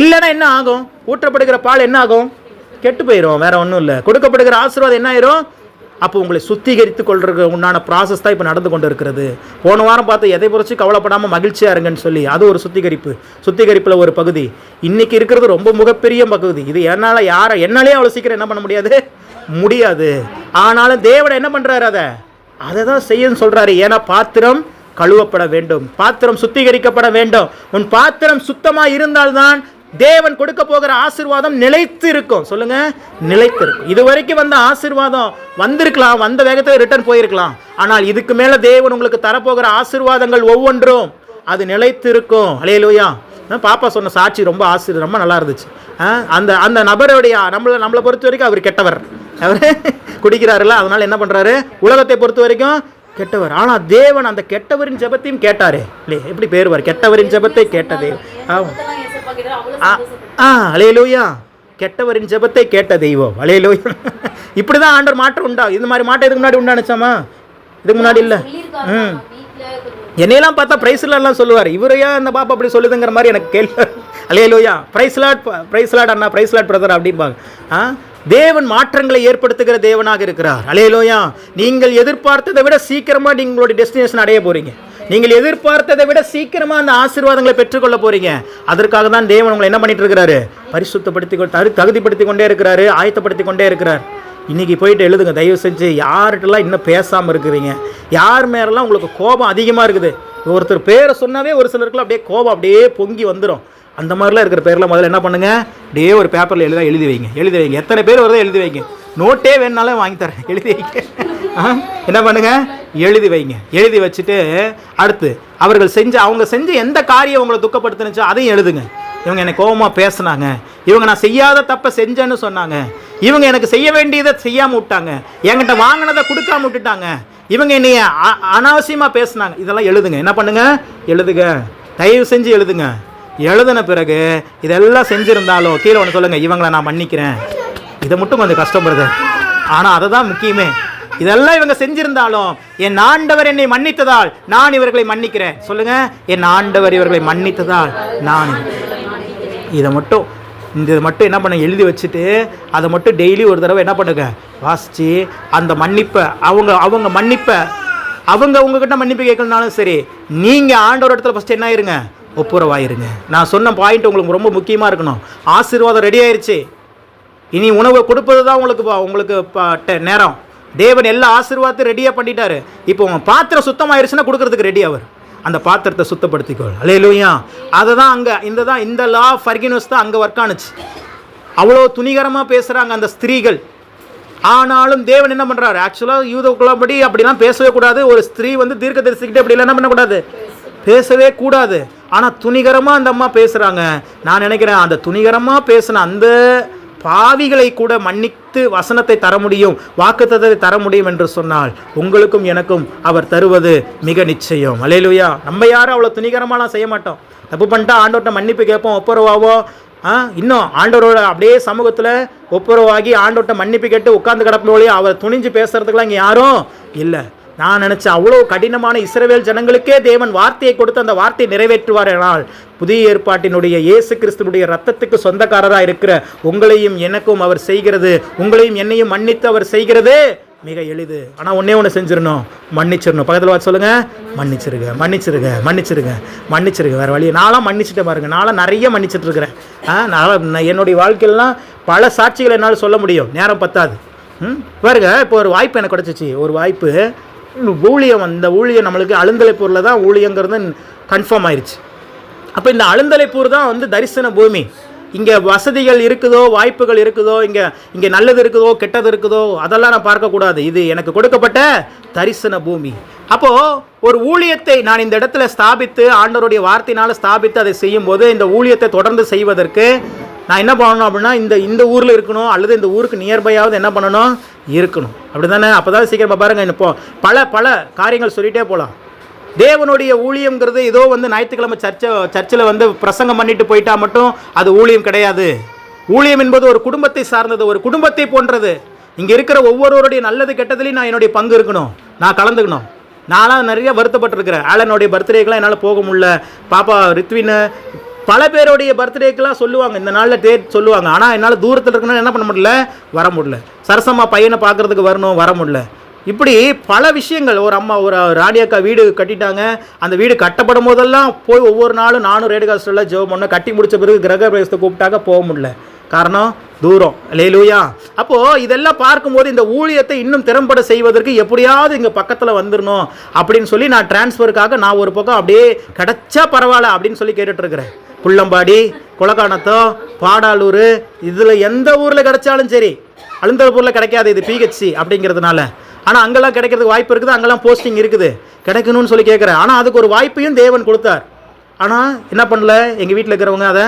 இல்லைன்னா என்ன ஆகும்? ஊற்றப்படுகிற பால் என்ன ஆகும்? கெட்டு போயிடும். வேற ஒன்றும் இல்லை. கொடுக்கப்படுகிற ஆசீர்வாதம் என்ன ஆயிரும்? அப்போ உங்களை சுத்திகரித்து கொள்றதுக்கு உண்டான ப்ராசஸ் தான் இப்போ நடந்து கொண்டு இருக்கிறது. போன வாரம் பார்த்து எதை குறித்து கவலைப்படாமல் மகிழ்ச்சியாக இருங்கன்னு சொல்லி அது ஒரு சுத்திகரிப்பில் ஒரு பகுதி. இன்றைக்கி இருக்கிறது ரொம்ப மிகப்பெரிய பகுதி. இது என்னாலே அவ்வளோ சீக்கிரம் என்ன பண்ண முடியாது. ஆனாலும் தேவனை என்ன பண்ணுறாரு? அதை தான் செய்யன்னு சொல்கிறாரு. ஏன்னா பாத்திரம் கழுவப்பட வேண்டும், பாத்திரம் சுத்திகரிக்கப்பட வேண்டும். உன் பாத்திரம் சுத்தமாக இருந்தால்தான் தேவன் கொடுக்க போகிற ஆசீர்வாதம் நிலைத்து இருக்கும். சொல்லுங்க, நிலைத்து இருக்கும். இதுவரைக்கும் வந்த ஆசீர்வாதம் வந்திருக்கலாம், வந்த வேகத்தில் ரிட்டர்ன் போயிருக்கலாம். ஆனால் இதுக்கு மேல தேவன் உங்களுக்கு தரப்போகிற ஆசீர்வாதங்கள் ஒவ்வொன்றும் அது நிலைத்து இருக்கும். அல்லேலூயா. பாப்பா சொன்ன சாட்சி ரொம்ப நல்லா இருந்துச்சு. அந்த நபருடைய நம்மளை பொறுத்த வரைக்கும் அவர் கெட்டவர். அவர் குடிக்கிறாருல்ல, அதனால என்ன பண்றாரு? உலகத்தை பொறுத்த வரைக்கும் கெட்டவர். ஆனால் தேவன் அந்த கெட்டவரின் ஜெபத்தையும் கேட்டாரு. இல்லையே, எப்படி பேருவார்? கெட்டவரின் ஜெபத்தை கேட்டதே. அல்லேலூயா. கெட்டவரின் ஜெபத்தை கேட்ட தெய்வம். அல்லேலூயா. இப்படிதான் ஆண்டவர் மாற்றம் உண்டா? இந்த மாதிரி மாற்றம் இதுக்கு முன்னாடி உண்டானுச்சாமா? இதுக்கு முன்னாடி இல்லை. என்னையெல்லாம் பார்த்தா பிரைஸ்லாட்லாம் சொல்லுவார். இவரையா அந்த பாப்பா அப்படி சொல்லுதுங்கிற மாதிரி எனக்கு கேள்வி. அல்லேலூயா. பிரைஸ்லாட் அண்ணா, பிரைஸ்லாட் பிரதர் அப்படிம்பாங்க. தேவன் மாற்றங்களை ஏற்படுத்துகிற தேவனாக இருக்கிறார். அல்லேலூயா. நீங்கள் எதிர்பார்த்ததை விட சீக்கிரமாக நீங்களுடைய டெஸ்டினேஷன் அடைய போறீங்க. நீங்கள் எதிர்பார்த்ததை விட சீக்கிரமாக அந்த ஆசீர்வாதங்களை பெற்றுக்கொள்ள போறீங்க. அதற்காக தான் தேவன் உங்களை என்ன பண்ணிட்டு இருக்கிறாரு? தகுதிப்படுத்தி கொண்டே இருக்கிறாரு, ஆயத்தப்படுத்தி கொண்டே இருக்கிறார். இன்னைக்கு போயிட்டு எழுதுங்க தயவு செஞ்சு. யார்கிட்டலாம் இன்னும் பேசாமல் இருக்கிறீங்க? யார் மேலாம் உங்களுக்கு கோபம் அதிகமாக இருக்குது? ஒருத்தர் பேரை சொன்னாவே ஒரு சிலருக்குலாம் அப்படியே கோபம் அப்படியே பொங்கி வந்துடும். அந்த மாதிரிலாம் இருக்கிற பேரில் முதல்ல என்ன பண்ணுங்க? அப்படியே ஒரு பேப்பரில் எழுதி வைங்க. எத்தனை பேர் வருதோ எழுதி வைங்க. நோட்டே வேணுனாலும் வாங்கி தரேன், எழுதி வைங்க. என்ன பண்ணுங்க? எழுதி வைங்க. எழுதி வச்சுட்டு அடுத்து அவங்க செஞ்ச எந்த காரியம் உங்களை துக்கப்படுத்துனுச்சோ அதையும் எழுதுங்க. இவங்க எனக்கு கோபமாக பேசினாங்க, இவங்க நான் செய்யாத தப்பை செஞ்சேன்னு சொன்னாங்க, இவங்க எனக்கு செய்ய வேண்டியதை செய்யாமல் விட்டாங்க, என்கிட்ட வாங்கினதை கொடுக்காம விட்டுட்டாங்க, இவங்க என்னைய அனாவசியமாக பேசினாங்க. இதெல்லாம் எழுதுங்க. என்ன பண்ணுங்க? எழுதுங்க, தயவு செஞ்சு எழுதுங்க. எழுதின பிறகு இதெல்லாம் செஞ்சுருந்தாலும் கீழே ஒன்று சொல்லுங்கள், இவங்களை நான் மன்னிக்கிறேன். இதை மட்டும் கொஞ்சம் கஷ்டப்படுது, ஆனால் அதை தான் முக்கியமே. இதெல்லாம் இவங்க செஞ்சிருந்தாலும் என் ஆண்டவர் என்னை மன்னித்ததால் நான் இவர்களை மன்னிக்கிறேன். சொல்லுங்க, என் ஆண்டவர் இவர்களை மன்னித்ததால் நான். இதை மட்டும் என்ன பண்ண எழுதி வச்சுட்டு அதை மட்டும் டெய்லி ஒரு தடவை என்ன பண்ணுங்க, வாசிச்சு அந்த மன்னிப்பை அவங்க மன்னிப்பை உங்ககிட்ட மன்னிப்பு கேட்கணும்னாலும் சரி, நீங்கள் ஆண்டவர் இடத்துல ஃபஸ்ட்டு என்ன ஆயிருங்க, ஒப்புரவாயிருங்க. நான் சொன்ன பாயிண்ட் உங்களுக்கு ரொம்ப முக்கியமாக இருக்கணும். ஆசீர்வாதம் ரெடி ஆயிருச்சு, இனி உணவை கொடுப்பது தான் உங்களுக்கு நேரம். தேவன் எல்லா ஆசீர்வாதத்தையும் ரெடியாக பண்ணிட்டாரு. இப்போ உங்கள் பாத்திரம் சுத்தமாயிருச்சுன்னா கொடுக்கறதுக்கு ரெடி. அவர் அந்த பாத்திரத்தை சுத்தப்படுத்திக்கொள். அல்லேலூயா. அதை தான் அங்கே இந்த லா ஆஃப் ஃபர்கிவ்னஸ் தான் அங்கே ஒர்க் ஆனுச்சு. அவ்வளோ துணிகரமாக பேசுகிறாங்க அந்த ஸ்திரீகள். ஆனாலும் தேவன் என்ன பண்ணுறாரு, ஆக்சுவலாக யூதக்குள்ளபடி அப்படிலாம் பேசவே கூடாது. ஒரு ஸ்திரீ தீர்க்க தரிசிக்கிட்டு அப்படிலாம் என்ன பண்ணக்கூடாது, பேசவே கூடாது. ஆனால் துணிகரமாக அந்த அம்மா பேசுகிறாங்க. நான் நினைக்கிறேன் அந்த துணிகரமாக பேசின அந்த பாவிகளை கூட மன்னித்து வசனத்தை தர முடியும், வாக்குத்தத்தத்தை தர முடியும் என்று சொன்னால் உங்களுக்கும் எனக்கும் அவர் தருவது மிக நிச்சயம். அல்லேலூயா. நம்ம யாரும் அவ்வளோ துணிகரமாலாம் செய்ய மாட்டோம். தப்பு பண்ணிட்டா ஆண்டவர்கிட்ட மன்னிப்பு கேட்போம், ஒப்புரவாவோ. இன்னும் ஆண்டவரோட அப்படியே சமூகத்தில் ஒப்புரவாகி ஆண்டவர்கிட்ட மன்னிப்பு கேட்டு உட்கார்ந்து கிடப்போம் ஒழிய அவர் துணிஞ்சு பேசுறதுக்கெல்லாம் இங்கே யாரும் இல்லை. நான் நினச்சேன் அவ்வளோ கடினமான இஸ்ரவேல் ஜனங்களுக்கே தேவன் வார்த்தையை கொடுத்து அந்த வார்த்தையை நிறைவேற்றுவார். ஆனால் புதிய ஏற்பாட்டினுடைய இயேசு கிறிஸ்துனுடைய ரத்தத்துக்கு சொந்தக்காரராக இருக்கிற உங்களையும் எனக்கும் அவர் செய்கிறது, உங்களையும் என்னையும் மன்னித்து அவர் செய்கிறது மிக எளிது. ஆனால் ஒன்றே ஒன்று செஞ்சிடணும், மன்னிச்சிடணும். பக்கத்தில் பார்த்து சொல்லுங்கள், மன்னிச்சிருங்க. வேறு வழி. நான்லாம் மன்னிச்சுட்டேன் பாருங்கள், நான்லாம் நிறைய மன்னிச்சிட்ருக்கிறேன். நான் என்னுடைய வாழ்க்கையிலாம் பல சாட்சிகள் என்னால் சொல்ல முடியும், நேரம் பத்தாது. பாருங்க, இப்போ ஒரு வாய்ப்பு எனக்கு கிடச்சிச்சு. ஒரு வாய்ப்பு ஊழியம், அந்த ஊழியம் நம்மளுக்கு அழுந்தலைப்பூரில் தான் ஊழியங்கிறது கன்ஃபார்ம் ஆயிடுச்சு. அப்போ இந்த அழுந்தலைப்பூர் தான் தரிசன பூமி. இங்கே வசதிகள் இருக்குதோ, வாய்ப்புகள் இருக்குதோ, இங்கே நல்லது இருக்குதோ, கெட்டது இருக்குதோ, அதெல்லாம் நான் பார்க்கக்கூடாது. இது எனக்கு கொடுக்கப்பட்ட தரிசன பூமி. அப்போது ஒரு ஊழியத்தை நான் இந்த இடத்துல ஸ்தாபித்து ஆண்டவருடைய வார்த்தையினால் ஸ்தாபித்து அதை செய்யும்போது இந்த ஊழியத்தை தொடர்ந்து செய்வதற்கு நான் என்ன பண்ணணும் அப்படின்னா, இந்த ஊரில் இருக்கணும், அல்லது இந்த ஊருக்கு நியர்பையாவது என்ன பண்ணணும், இருக்கணும். அப்படி தானே? அப்போ தான் சீக்கிரமாக பாருங்கள், இப்போ பல காரியங்கள் சொல்லிகிட்டே போகலாம். தேவனுடைய ஊழியங்கிறது ஏதோ ஞாயிற்றுக்கிழமை சர்ச்சில் பிரசங்கம் பண்ணிட்டு போயிட்டா மட்டும் அது ஊழியம் கிடையாது. ஊழியம் என்பது ஒரு குடும்பத்தை சார்ந்தது, ஒரு குடும்பத்தை போன்றது. இங்கே இருக்கிற ஒவ்வொருவருடைய நல்லது கெட்டதுலையும் நான் என்னுடைய பங்கு இருக்கணும், நான் கலந்துக்கணும். நான்லாம் நிறைய வருத்தப்பட்டிருக்கிறேன். ஆலனுடைய பர்த்டேக்கெலாம் என்னால் போக முடியல. பாப்பா ரித்வின்னு பல பேருடைய பர்த்டேக்கெலாம் சொல்லுவாங்க, இந்த நாளில் டேட் சொல்லுவாங்க. ஆனால் என்னால் தூரத்தில் இருக்கணும்னு என்ன பண்ண முடியல, வர முடியல. சரசம்மா பையனை பார்க்குறதுக்கு வரணும், வர முடியல. இப்படி பல விஷயங்கள். ஒரு அம்மா, ஒரு ராணியக்கா வீடு கட்டிட்டாங்க. அந்த வீடு கட்டப்படும் போதெல்லாம் போய் ஒவ்வொரு நாளும் நானும் ரேடு காஸ்டரில் ஜெபம் பண்ண, கட்டி முடித்த பிறகு கிரக பிரவேசத்தை கூப்பிட்டாக்க போக முடியல. காரணம் தூரம். அல்லேலூயா. அப்போது இதெல்லாம் பார்க்கும்போது இந்த ஊழியத்தை இன்னும் திறம்பட செய்வதற்கு எப்படியாவது இங்கே பக்கத்தில் வந்துடணும் அப்படின்னு சொல்லி நான் டிரான்ஸ்ஃபருக்காக நான் ஒரு பக்கம் அப்படியே கிடச்சா பரவாயில்ல அப்படின்னு சொல்லி கேட்டுட்ருக்கிறேன். புள்ளம்பாடி, கொலக்கானத்தோ, பாடாலூர், இதில் எந்த ஊரில் கிடைச்சாலும் சரி. அழுந்தலப்பூரில் கிடைக்காது, இது பிஹெச்சி அப்படிங்கிறதுனால. ஆனால் அங்கெல்லாம் கிடைக்கிறதுக்கு வாய்ப்பு இருக்குது, அங்கெல்லாம் போஸ்டிங் இருக்குது, கிடைக்கணும்னு சொல்லி கேட்குறேன். ஆனால் அதுக்கு ஒரு வாய்ப்பையும் தேவன் கொடுத்தார். ஆனால் என்ன பண்ணல, எங்கள் வீட்டில் இருக்கிறவங்க அதை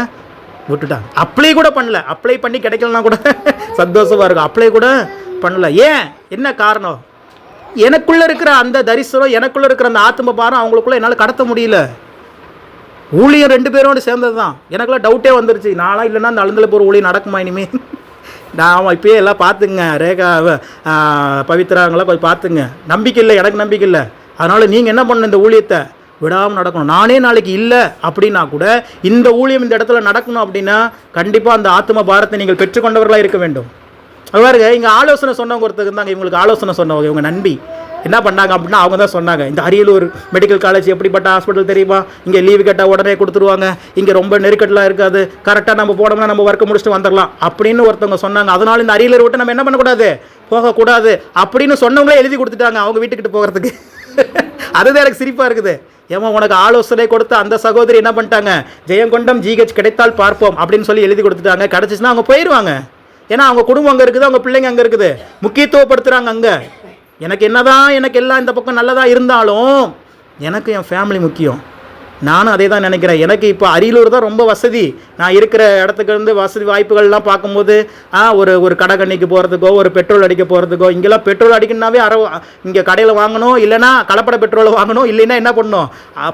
விட்டுட்டாங்க. அப்ளை கூட பண்ணல. அப்ளை பண்ணி கிடைக்கலனா கூட சந்தோஷமாக இருக்கும், அப்ளை கூட பண்ணல. ஏன், என்ன காரணம்? எனக்குள்ளே இருக்கிற அந்த தரிசனம், எனக்குள்ளே இருக்கிற அந்த ஆத்ம பாரம் அவங்களுக்குள்ளே என்னால் கடத்த முடியல. ஊழியம் 2 பேரோடு சேர்ந்தது தான். எனக்குலாம் டவுட்டே வந்துருச்சு, நான்லாம் இல்லைன்னா அந்த அழுந்தலைப்பூர் ஊழியம் நடக்குமா இனிமேல்? நான் இப்போயே எல்லாம் பார்த்துங்க, ரேகா பவித்ராங்களாம் போய் பார்த்துங்க. நம்பிக்கை இல்லை, எனக்கு நம்பிக்கை இல்லை. அதனால் நீங்கள் என்ன பண்ணணும், இந்த ஊழியத்தை விடாமல் நடக்கணும். நானே நாளைக்கு இல்லை அப்படின்னா கூட இந்த ஊழியம் இந்த இடத்துல நடக்கணும் அப்படின்னா கண்டிப்பாக அந்த ஆத்ம பாரத்தை நீங்கள் பெற்றுக்கொண்டவர்களாக இருக்க வேண்டும். அது பாருங்க, இங்கே ஆலோசனை சொன்னவங்க ஒருத்தர் இருந்தாங்க. இவங்களுக்கு ஆலோசனை சொன்னவங்க இவங்க நண்பி என்ன பண்ணாங்க அப்படின்னா, அவங்க தான் சொன்னாங்க, இந்த அரியலூர் மெடிக்கல் காலேஜ் எப்படிப்பட்ட ஹாஸ்பிட்டல் தெரியுமா, இங்கே லீவு கேட்டால் உடனே கொடுத்துருவாங்க, இங்கே ரொம்ப நெருக்கடலாம் இருக்காது, கரெக்டாக நம்ம போனோம்னா நம்ம ஒர்க்கை முடிச்சுட்டு வந்துடலாம் அப்படின்னு ஒருத்தவங்க சொன்னாங்க. அதனால இந்த அரியலூர் விட்டு நம்ம என்ன பண்ணக்கூடாது, போகக்கூடாது அப்படின்னு சொன்னவங்களே எழுதி கொடுத்துட்டாங்க அவங்க வீட்டுக்கிட்ட போகிறதுக்கு. அதுதான் எனக்கு சிரிப்பாக இருக்குது. ஏமா, உனக்கு ஆலோசனை கொடுத்த அந்த சகோதரி என்ன பண்ணிட்டாங்க, ஜெயங்கொண்டம் ஜிஹெச் கிடைத்தால் பார்ப்போம் அப்படின்னு சொல்லி எழுதி கொடுத்துட்டாங்க. கிடச்சிச்சுன்னா அவங்க போயிடுவாங்க. ஏன்னா அவங்க குடும்பம் அங்கே இருக்குது, அவங்க பிள்ளைங்க அங்கே இருக்குது, முக்கியத்துவப்படுத்துகிறாங்க அங்கே. எனக்கு எல்லாம் இந்த பக்கம் நல்லதாக இருந்தாலும் எனக்கு என் ஃபேமிலி முக்கியம். நானும் அதே தான் நினைக்கிறேன். எனக்கு இப்போ அரியலூர் தான் ரொம்ப வசதி. நான் இருக்கிற இடத்துக்கு இருந்து வசதி வாய்ப்புகள்லாம் பார்க்கும்போது ஒரு கடைக்கண்ணிக்கு போகிறதுக்கோ, ஒரு பெட்ரோல் அடிக்க போகிறதுக்கோ, இங்கெல்லாம் பெட்ரோல் அடிக்கணுன்னாவே இங்கே கடையில் வாங்கணும், இல்லைனா கலப்பட பெட்ரோல் வாங்கணும், இல்லைன்னா என்ன பண்ணணும்,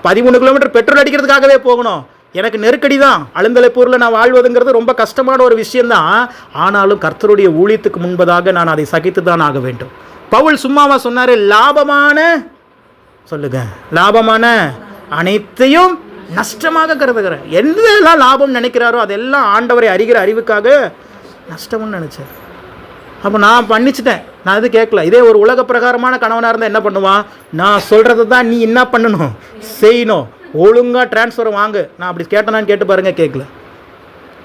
13 கிலோமீட்டர் பெட்ரோல் அடிக்கிறதுக்காகவே போகணும். எனக்கு நெருக்கடி தான், அழுந்தலைப்பூரில் நான் வாழ்வதுங்கிறது ரொம்ப கஷ்டமான ஒரு விஷயந்தான். ஆனாலும் கர்த்தருடைய ஊழியத்துக்கு முன்பதாக நான் அதை சகித்து தான் ஆக வேண்டும். பவுல் சும்மாவா சொன்னார்? லாபமான சொல்லுங்க, லாபமான அனைத்தையும் நஷ்டமாக கருதுகிறேன். எந்தெல்லாம் லாபம் நினைக்கிறாரோ அதெல்லாம் ஆண்டவரை அறிகிற அறிவுக்காக நஷ்டம்னு நினச்சேன். அப்போ நான் பண்ணிச்சிட்டேன், நான் இது கேட்கல. இதே ஒரு உலக பிரகாரமான கணவனாக இருந்தால் என்ன பண்ணுவான்? நான் சொல்கிறது தான் நீ என்ன பண்ணணும், செய்யணும், ஒழுங்காக ட்ரான்ஸ்ஃபர் வாங்கு. நான் அப்படி கேட்டேனான்னு கேட்டு பாருங்கள், கேட்கல.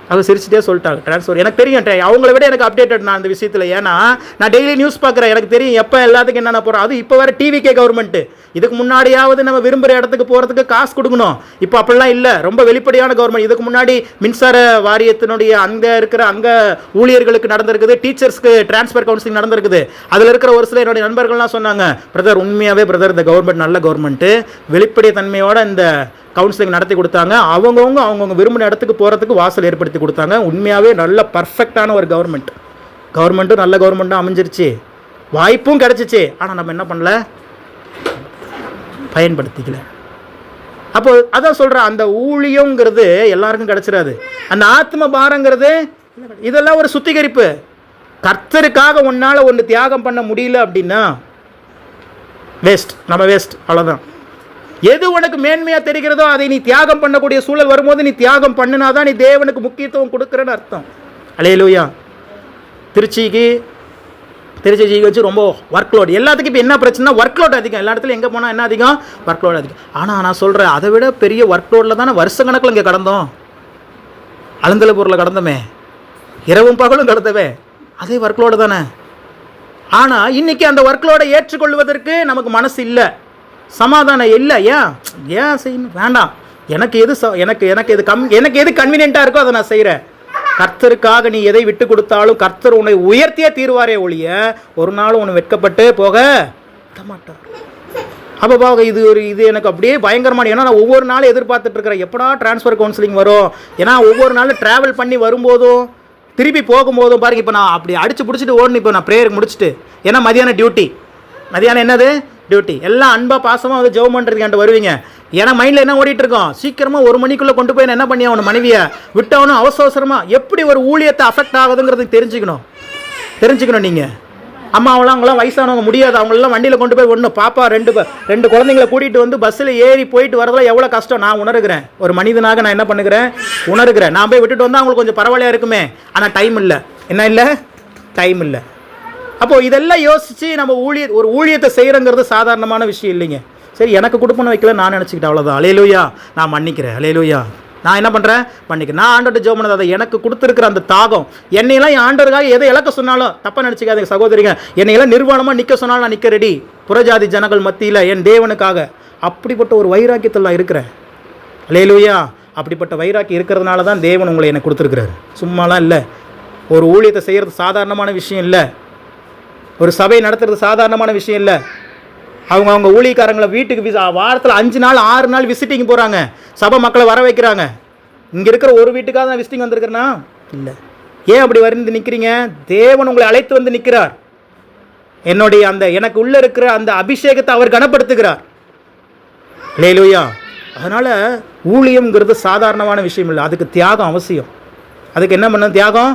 அவங்க சிரிச்சுட்டே சொல்லிட்டாங்க ட்ரான்ஸ்ஃபர். எனக்கு தெரியும், அவங்கள விட எனக்கு அப்டேட்டட் நான் அந்த விஷயத்தில். ஏன்னா நான் டெய்லி நியூஸ் பார்க்குறேன், எனக்கு தெரியும் எப்போ எல்லாத்துக்கும் என்னென்ன போகிறோம். அது இப்போ வேறு டிவிகே கவர்மெண்ட்டு. இதுக்கு முன்னாடியாவது நம்ம விரும்புகிற இடத்துக்கு போகிறதுக்கு காசு கொடுக்கணும். இப்போ அப்படிலாம் இல்லை, ரொம்ப வெளிப்படையான கவர்மெண்ட். இதுக்கு முன்னாடி மின்சார வாரியத்தினுடைய அங்கே இருக்கிற அங்கே ஊழியர்களுக்கு நடந்திருக்குது, டீச்சர்ஸ்க்கு ட்ரான்ஸ்ஃபர் கவுன்சிலிங் நடந்திருக்குது. அதில் இருக்கிற ஒரு சில என்னுடைய நண்பர்கள்லாம் சொன்னாங்க, பிரதர் உண்மையாகவே பிரதர் இந்த கவர்மெண்ட் நல்ல கவர்மெண்ட்டு, வெளிப்படை தன்மையோட இந்த கவுன்சிலிங் நடத்தி கொடுத்தாங்க. அவங்கவுங்க விரும்பின இடத்துக்கு போகிறதுக்கு வாசல் ஏற்படுத்தி கொடுத்தாங்க. உண்மையாகவே நல்ல பர்ஃபெக்டான ஒரு கவர்மெண்ட்டும் நல்ல கவர்மெண்ட்டும் அமைஞ்சிருச்சு, வாய்ப்பும் கிடச்சிச்சு. ஆனால் நம்ம என்ன பண்ணல, பயன்படுத்திக்கல. அப்போ அதான் சொல்கிறேன், அந்த ஊழியங்கிறது எல்லாருக்கும் கிடச்சிடாது. அந்த ஆத்ம பாரங்கிறது இதெல்லாம் ஒரு சுத்திகரிப்பு. கர்த்தருக்காக உன்னால் ஒன்று தியாகம் பண்ண முடியல அப்படின்னா வேஸ்ட், நம்ம வேஸ்ட், அவ்வளோதான். எது உனக்கு மேன்மையாக தெரிகிறதோ அதை நீ தியாகம் பண்ணக்கூடிய சூழல் வரும்போது நீ தியாகம் பண்ணினாதான் நீ தேவனுக்கு முக்கியத்துவம் கொடுக்குறன்னு அர்த்தம். அல்லேலூயா. திருச்சிக்கு வச்சு ரொம்ப ஒர்க் லோட். எல்லாத்துக்கும் இப்போ என்ன பிரச்சனை? ஒர்க் லோட் அதிகம். எல்லா இடத்துலையும் எங்கே போனால் என்ன அதிகம்? ஒர்க் லோட் அதிகம். ஆனால் நான் சொல்கிறேன், அதை விட பெரிய ஒர்க் லோடில் தானே வருஷக்கணக்கில் இங்கே கடந்தோம். அழுந்தலைப்பூரில் கடந்தோமே, இரவும் பகலும் கடந்தவே, அதே ஒர்க் லோடு தானே. ஆனால் இன்றைக்கி அந்த ஒர்க் லோடை ஏற்றுக்கொள்வதற்கு நமக்கு மனசு இல்லை, சமாதானம் இல்லை. ஏன் செய்யணும்? வேண்டாம், எனக்கு எது கன்வீனியண்ட்டாக இருக்கோ அதை நான் செய்கிறேன். கர்த்தருக்காக நீ எதை விட்டு கொடுத்தாலும் கர்த்தர் உன்னை உயர்த்தியே தீர்வாரே ஒழிய ஒரு நாளும் உன்னை வெட்கப்பட்டு போக மாட்டார். அப்போ பாவ இது எனக்கு அப்படியே பயங்கரமான. ஏன்னா நான் ஒவ்வொரு நாளும் எதிர்பார்த்துட்டு இருக்கிறேன், எப்படா ட்ரான்ஸ்ஃபர் கவுன்சிலிங் வரும். ஏன்னா ஒவ்வொரு நாளும் ட்ராவல் பண்ணி வரும்போதும் திருப்பி போகும்போதும் பாருங்க, இப்போ நான் அப்படி அடிச்சு பிடிச்சிட்டு ஓடணும். இப்போ நான் ப்ரேயருக்கு முடிச்சுட்டு, ஏன்னா மதியானம் டியூட்டி, மதியானம் என்னது டியூட்டி, எல்லாம் அன்பா பாசமாக வந்து ஜெபம் பண்ணுறதுக்கு என்கிட்ட வருவீங்க. ஏன்னா மைண்டில் என்ன ஓடிட்டு இருக்கோம், சீக்கிரமாக 1 மணிக்குள்ளே கொண்டு போய் என்ன பண்ணி அவனை மனைவியை விட்டவனும் அவசரமாக எப்படி ஒரு ஊழியத்தை அஃபெக்ட் ஆகுதுங்கிறது தெரிஞ்சுக்கணும். நீங்கள் அவங்களாம் வயசானவங்க முடியாது, அவங்களெல்லாம் வண்டியில் கொண்டு போய் ஒன்று பாப்பா 2 குழந்தைங்களை கூட்டிகிட்டு வந்து பஸ்ஸில் ஏறி போயிட்டு வரதெல்லாம் எவ்வளோ கஷ்டம் நான் உணர்கிறேன். ஒரு மனிதனாக நான் என்ன பண்ணுகிறேன், உணர்கிறேன். நான் போய் விட்டுட்டு வந்தால் அவங்களுக்கு கொஞ்சம் பரவாயில்லையா இருக்குமே, ஆனால் டைம் இல்லை. என்ன இல்லை? டைம் இல்லை. அப்போது இதெல்லாம் யோசித்து நம்ம ஒரு ஊழியத்தை செய்கிறங்கிறது சாதாரணமான விஷயம் இல்லைங்க. சரி, எனக்கு கொடுப்பன வைக்கல நான் நினச்சிக்கிட்டேன், அவ்வளோதான். அல்லேலூயா, நான் மன்னிக்கிறேன். அல்லேலூயா, நான் என்ன பண்ணுறேன், மன்னிக்கிறேன். நான் ஆண்டவர்கிட்ட ஜெபம் பண்ணது அதை எனக்கு கொடுத்துருக்கிற அந்த தாகம். என்னையெல்லாம் என் ஆண்டவருக்காக எதை இழக்க சொன்னாலும் தப்பாக நினச்சிக்காதீங்க சகோதரிங்க. என்னையெல்லாம் நிர்வாணமாக நிற்க சொன்னாலும் நான் நிற்க ரெடி, புறஜாதி ஜனங்கள் மத்தியில் என் தேவனுக்காக. அப்படிப்பட்ட ஒரு வைராக்கியத்தில் நான் இருக்கிறேன். அல்லேலூயா. அப்படிப்பட்ட வைராக்கி இருக்கிறதுனால தான் தேவன் உங்களை எனக்கு கொடுத்துருக்கிறாரு, சும்மாலாம் இல்லை. ஒரு ஊழியத்தை செய்கிறது சாதாரணமான விஷயம் இல்லை, ஒரு சபை நடத்துறது சாதாரணமான விஷயம் இல்லை. அவங்க ஊழியக்காரங்களை வீட்டுக்கு வாரத்தில் 5 நாள் 6 நாள் விசிட்டிங் போகிறாங்க, சபை மக்களை வர வைக்கிறாங்க. இங்கே இருக்கிற ஒரு வீட்டுக்காக தான் விசிட்டிங் வந்திருக்கிறேன்னா இல்லை. ஏன் அப்படி வந்து நிற்கிறீங்க? தேவன் உங்களை அழைத்து வந்து நிற்கிறார். என்னுடைய எனக்கு உள்ளே இருக்கிற அந்த அபிஷேகத்தை அவர் கனப்படுத்துகிறார். அல்லேலூயா. அதனால் ஊழியம்ங்கிறது சாதாரணமான விஷயம் இல்லை, அதுக்கு தியாகம் அவசியம். அதுக்கு என்ன பண்ண தியாகம்?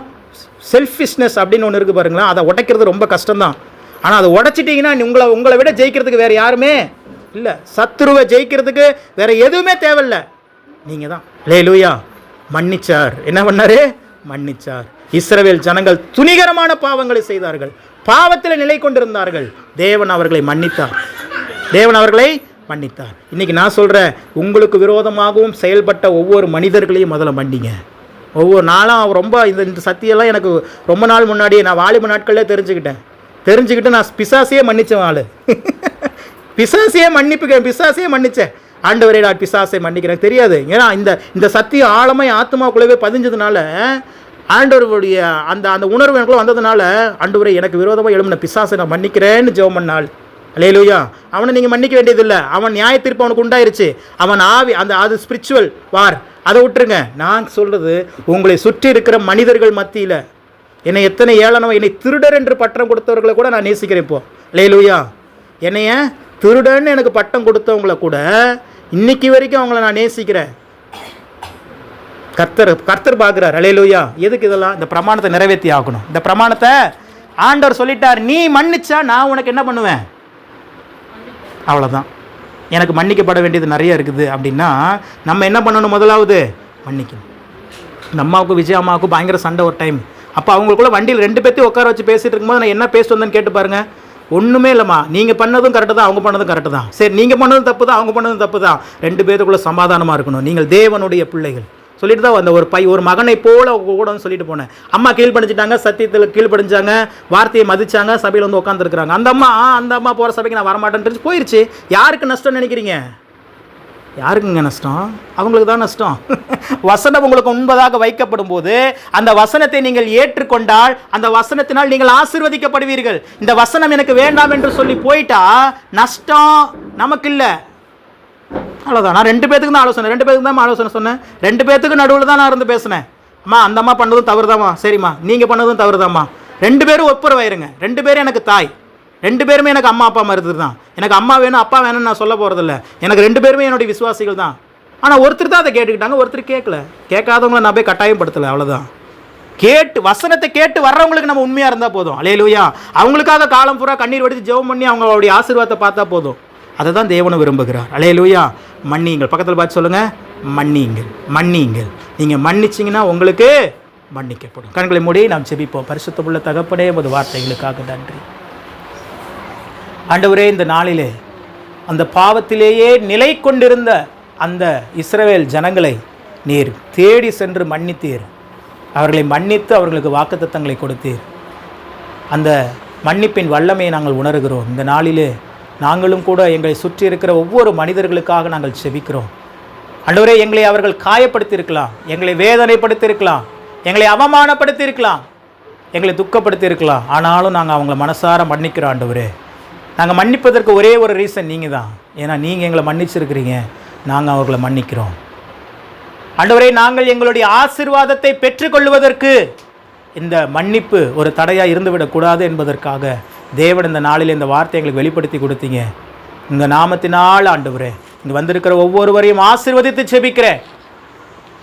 செல்ஃபிஷ்னஸ் அப்படின்னு ஒன்று இருக்குது பாருங்களேன், அதை உடைக்கிறது ரொம்ப கஷ்டம்தான். ஆனால் அதை உடைச்சிட்டிங்கன்னா உங்களை விட ஜெயிக்கிறதுக்கு வேறு யாருமே இல்லை. சத்துருவை ஜெயிக்கிறதுக்கு வேறு எதுவுமே தேவையில்லை, நீங்கள் தான். அல்லேலூயா. மன்னிச்சார். என்ன பண்ணார்? மன்னிச்சார். இஸ்ரவேல் ஜனங்கள் துணிகரமான பாவங்களை செய்தார்கள், பாவத்தில் நிலை கொண்டிருந்தார்கள். தேவன் அவர்களை மன்னித்தார். இன்றைக்கி நான் சொல்கிறேன், உங்களுக்கு விரோதமாகவும் செயல்பட்ட ஒவ்வொரு மனிதர்களையும் முதல்ல மன்னிங்க. ஒவ்வொரு நாளும் ரொம்ப இந்த சத்தியெல்லாம் எனக்கு ரொம்ப நாள் முன்னாடியே நான் வாலிப நாட்களே தெரிஞ்சுக்கிட்டு நான் பிசாசையே மன்னித்தேன். பிசாசையே மன்னித்தேன். ஆண்டவரே நான் பிசாசை மன்னிக்கிறேன். தெரியாது, ஏன்னா இந்த சத்தியம் ஆழமாக ஆத்மாக்குள்ளவே பதிஞ்சதுனால, ஆண்டவருடைய அந்த உணர்வு எனக்குள்ள வந்ததுனால, ஆண்டவரே எனக்கு விரோதமாக எழும்பின பிசாசை நான் மன்னிக்கிறேன்னு ஜெபம் பண்ணாள். அல்லேலூயா. அவனை நீங்கள் மன்னிக்க வேண்டியதில்லை, அவன் நியாய தீர்ப்பு அவனுக்கு உண்டாயிருச்சு. அவன் ஆவி அது ஸ்பிரிச்சுவல் வார், அதை விட்டுருங்க. நான் சொல்கிறது, உங்களை சுற்றி இருக்கிற மனிதர்கள் மத்தியில் என்னை எத்தனை ஏளனவோ, என்னை திருடர் என்று பட்டம் கொடுத்தவர்களை கூட நான் நேசிக்கிறேன். இப்போ அல்லேலூயா. என்னைய திருடன்னு எனக்கு பட்டம் கொடுத்தவங்கள கூட இன்னைக்கு வரைக்கும் அவங்கள நான் நேசிக்கிறேன். கர்த்தர் பார்க்குறார். அல்லேலூயா. எதுக்கு இதெல்லாம்? இந்த பிரமாணத்தை நிறைவேற்றி ஆகணும். இந்த பிரமாணத்தை ஆண்டவர் சொல்லிட்டார், நீ மன்னிச்சா நான் உனக்கு என்ன பண்ணுவேன், அவ்வளோதான். எனக்கு மன்னிக்கப்பட வேண்டியது நிறைய இருக்குது அப்படின்னா நம்ம என்ன பண்ணணும்? முதலாவது மன்னிக்கணும். இந்த அம்மாவுக்கும் விஜய் அம்மாவுக்கும் பயங்கர சண்டை ஒரு டைம். அப்போ அவங்களுக்குள்ள வண்டியில் 2 பேர்த்தையும் உட்கார வச்சு பேசிகிட்டு இருக்கும்போது நான் என்ன பேசிட்டு வந்தேன்னு கேட்டு பாருங்கள். ஒன்றுமே இல்லைம்மா, நீங்கள் பண்ணதும் கரெக்டு தான், அவங்க பண்ணதும் கரெக்டு தான். சரி, நீங்கள் பண்ணதும் தப்பு தான், அவங்க பண்ணதும் தப்பு தான். 2 பேருக்குள்ளே சமாதானமாக இருக்கணும். நீங்கள் தேவனுடைய பிள்ளைகள் சொல்லிட்டு தான் அந்த ஒரு மகனை போல கூட வந்து சொல்லிட்டு போனேன். அம்மா கீழ்படிஞ்சிட்டாங்க, சத்தியத்தில் கீழ்படிஞ்சாங்க, வார்த்தையை மதிச்சாங்க, சபையில் வந்து உட்காந்துருக்குறாங்க. அந்த அம்மா போகிற சபைக்கு நான் வரமாட்டேன்னு போயிடுச்சு. யாருக்கு நஷ்டம் நினைக்கிறீங்க? யாருக்குங்க நஷ்டம்? அவங்களுக்கு தான் நஷ்டம். வசனம் உங்களுக்கு முன்பதாக வைக்கப்படும் போது அந்த வசனத்தை நீங்கள் ஏற்றுக்கொண்டால் அந்த வசனத்தினால் நீங்கள் ஆசீர்வதிக்கப்படுவீர்கள். இந்த வசனம் எனக்கு வேண்டாம் என்று சொல்லி போயிட்டா நஷ்டம் நமக்கு இல்லை. அவ்வளோதான். நான் 2 பேத்துக்கு தான் ஆலோசனை, 2 பேத்துக்கு தான் ஆலோசனை சொன்னேன். 2 பேத்துக்கு நடுவில் தான் நான் இருந்து பேசினேன். அம்மா, அந்த அம்மா பண்ணதும் தவறுதாம்மா, சரிம்மா நீங்கள் பண்ணதும் தவறுதாம்மா. 2 பேரும் ஒப்புரவாயிருங்க. 2 பேரும் எனக்கு தாய், 2 பேருமே எனக்கு அம்மா அப்பா மாதிரி தான். எனக்கு அம்மா வேணும் அப்பா வேணும்னு நான் சொல்ல போகிறதில்ல. எனக்கு 2 பேருமே என்னுடைய விசுவாசிகள் தான். ஆனால் ஒருத்தர் தான் அதை கேட்டுக்கிட்டாங்க, ஒருத்தர் கேட்கல. கேட்காதவங்களை நான் போய் கட்டாயப்படுத்தலை, அவ்வளோதான். வசனத்தை கேட்டு வர்றவங்களுக்கு நம்ம உண்மையாக இருந்தால் போதும். அல்லேலூயா. அவங்களுக்காக காலம் பூரா கண்ணீர் வடித்து ஜெபம் பண்ணி அவங்களுடைய ஆசீர்வாதத்தை பார்த்தா போதும். அதை தான் தேவனும் விரும்புகிறார். அல்லேலூயா. மன்னியுங்கள். பக்கத்தில் பார்த்து சொல்லுங்கள், மன்னியுங்கள். மன்னியுங்கள். நீங்கள் மன்னிச்சிங்கன்னா உங்களுக்கு மன்னிக்கப்படும். கண்களை மூடி நாம் செபிப்போம். பரிசுத்தமுள்ள தகப்பனே, உமது வார்த்தைகளுக்காக நன்றி. ஆண்டவரே, இந்த நாளிலே அந்த பாவத்திலேயே நிலை கொண்டிருந்த அந்த இஸ்ரவேல் ஜனங்களை நீர் தேடி சென்று மன்னித்தீர். அவர்களை மன்னித்து அவர்களுக்கு வாக்குத்தத்தங்களை கொடுத்தீர். அந்த மன்னிப்பின் வல்லமையை நாங்கள் உணர்கிறோம். இந்த நாளிலே நாங்களும் கூட எங்களை சுற்றி இருக்கிற ஒவ்வொரு மனிதர்களுக்காக நாங்கள் செபிக்கிறோம். ஆண்டவரே, எங்களை அவர்கள் காயப்படுத்தியிருக்கலாம், எங்களை வேதனைப்படுத்தியிருக்கலாம், எங்களை அவமானப்படுத்தியிருக்கலாம், எங்களை துக்கப்படுத்தியிருக்கலாம். ஆனாலும் நாங்கள் அவங்கள மனசார மன்னிக்கிறோம். ஆண்டவரே, நாங்கள் மன்னிப்பதற்கு ஒரே ஒரு ரீசன் நீங்கள் தான். ஏன்னா நீங்கள் எங்களை மன்னிச்சிருக்கிறீங்க, நாங்கள் அவர்களை மன்னிக்கிறோம். ஆண்டவரே, நாங்கள் எங்களுடைய ஆசீர்வாதத்தை பெற்றுக்கொள்வதற்கு இந்த மன்னிப்பு ஒரு தடையாக இருந்துவிடக்கூடாது என்பதற்காக தேவன் இந்த நாளில் இந்த வார்த்தை எங்களுக்கு வெளிப்படுத்தி கொடுத்தீங்க. இந்த நாமத்தினால் ஆண்டவரே, இங்கே வந்திருக்கிற ஒவ்வொருவரையும் ஆசீர்வதித்து செபிக்கிறேன்.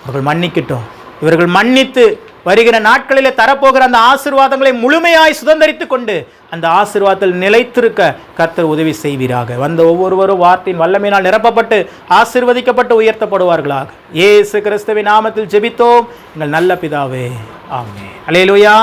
அவர்கள் மன்னிக்கட்டும். இவர்கள் மன்னித்து வருகிற நாட்களில் தரப்போகிற அந்த ஆசீர்வாதங்களை முழுமையாய் சுதந்திரித்து கொண்டு அந்த ஆசீர்வாதத்தில் நிலைத்திருக்க கர்த்தர் உதவி செய்வீராக. வந்த ஒவ்வொருவரும் வார்த்தையின் வல்லமையினால் நிரப்பப்பட்டு ஆசீர்வதிக்கப்பட்டு உயர்த்தப்படுவார்களாக. இயேசு கிறிஸ்துவின் நாமத்தில் ஜெபித்தோம் எங்கள் நல்ல பிதாவே, ஆமென். அல்லேலூயா.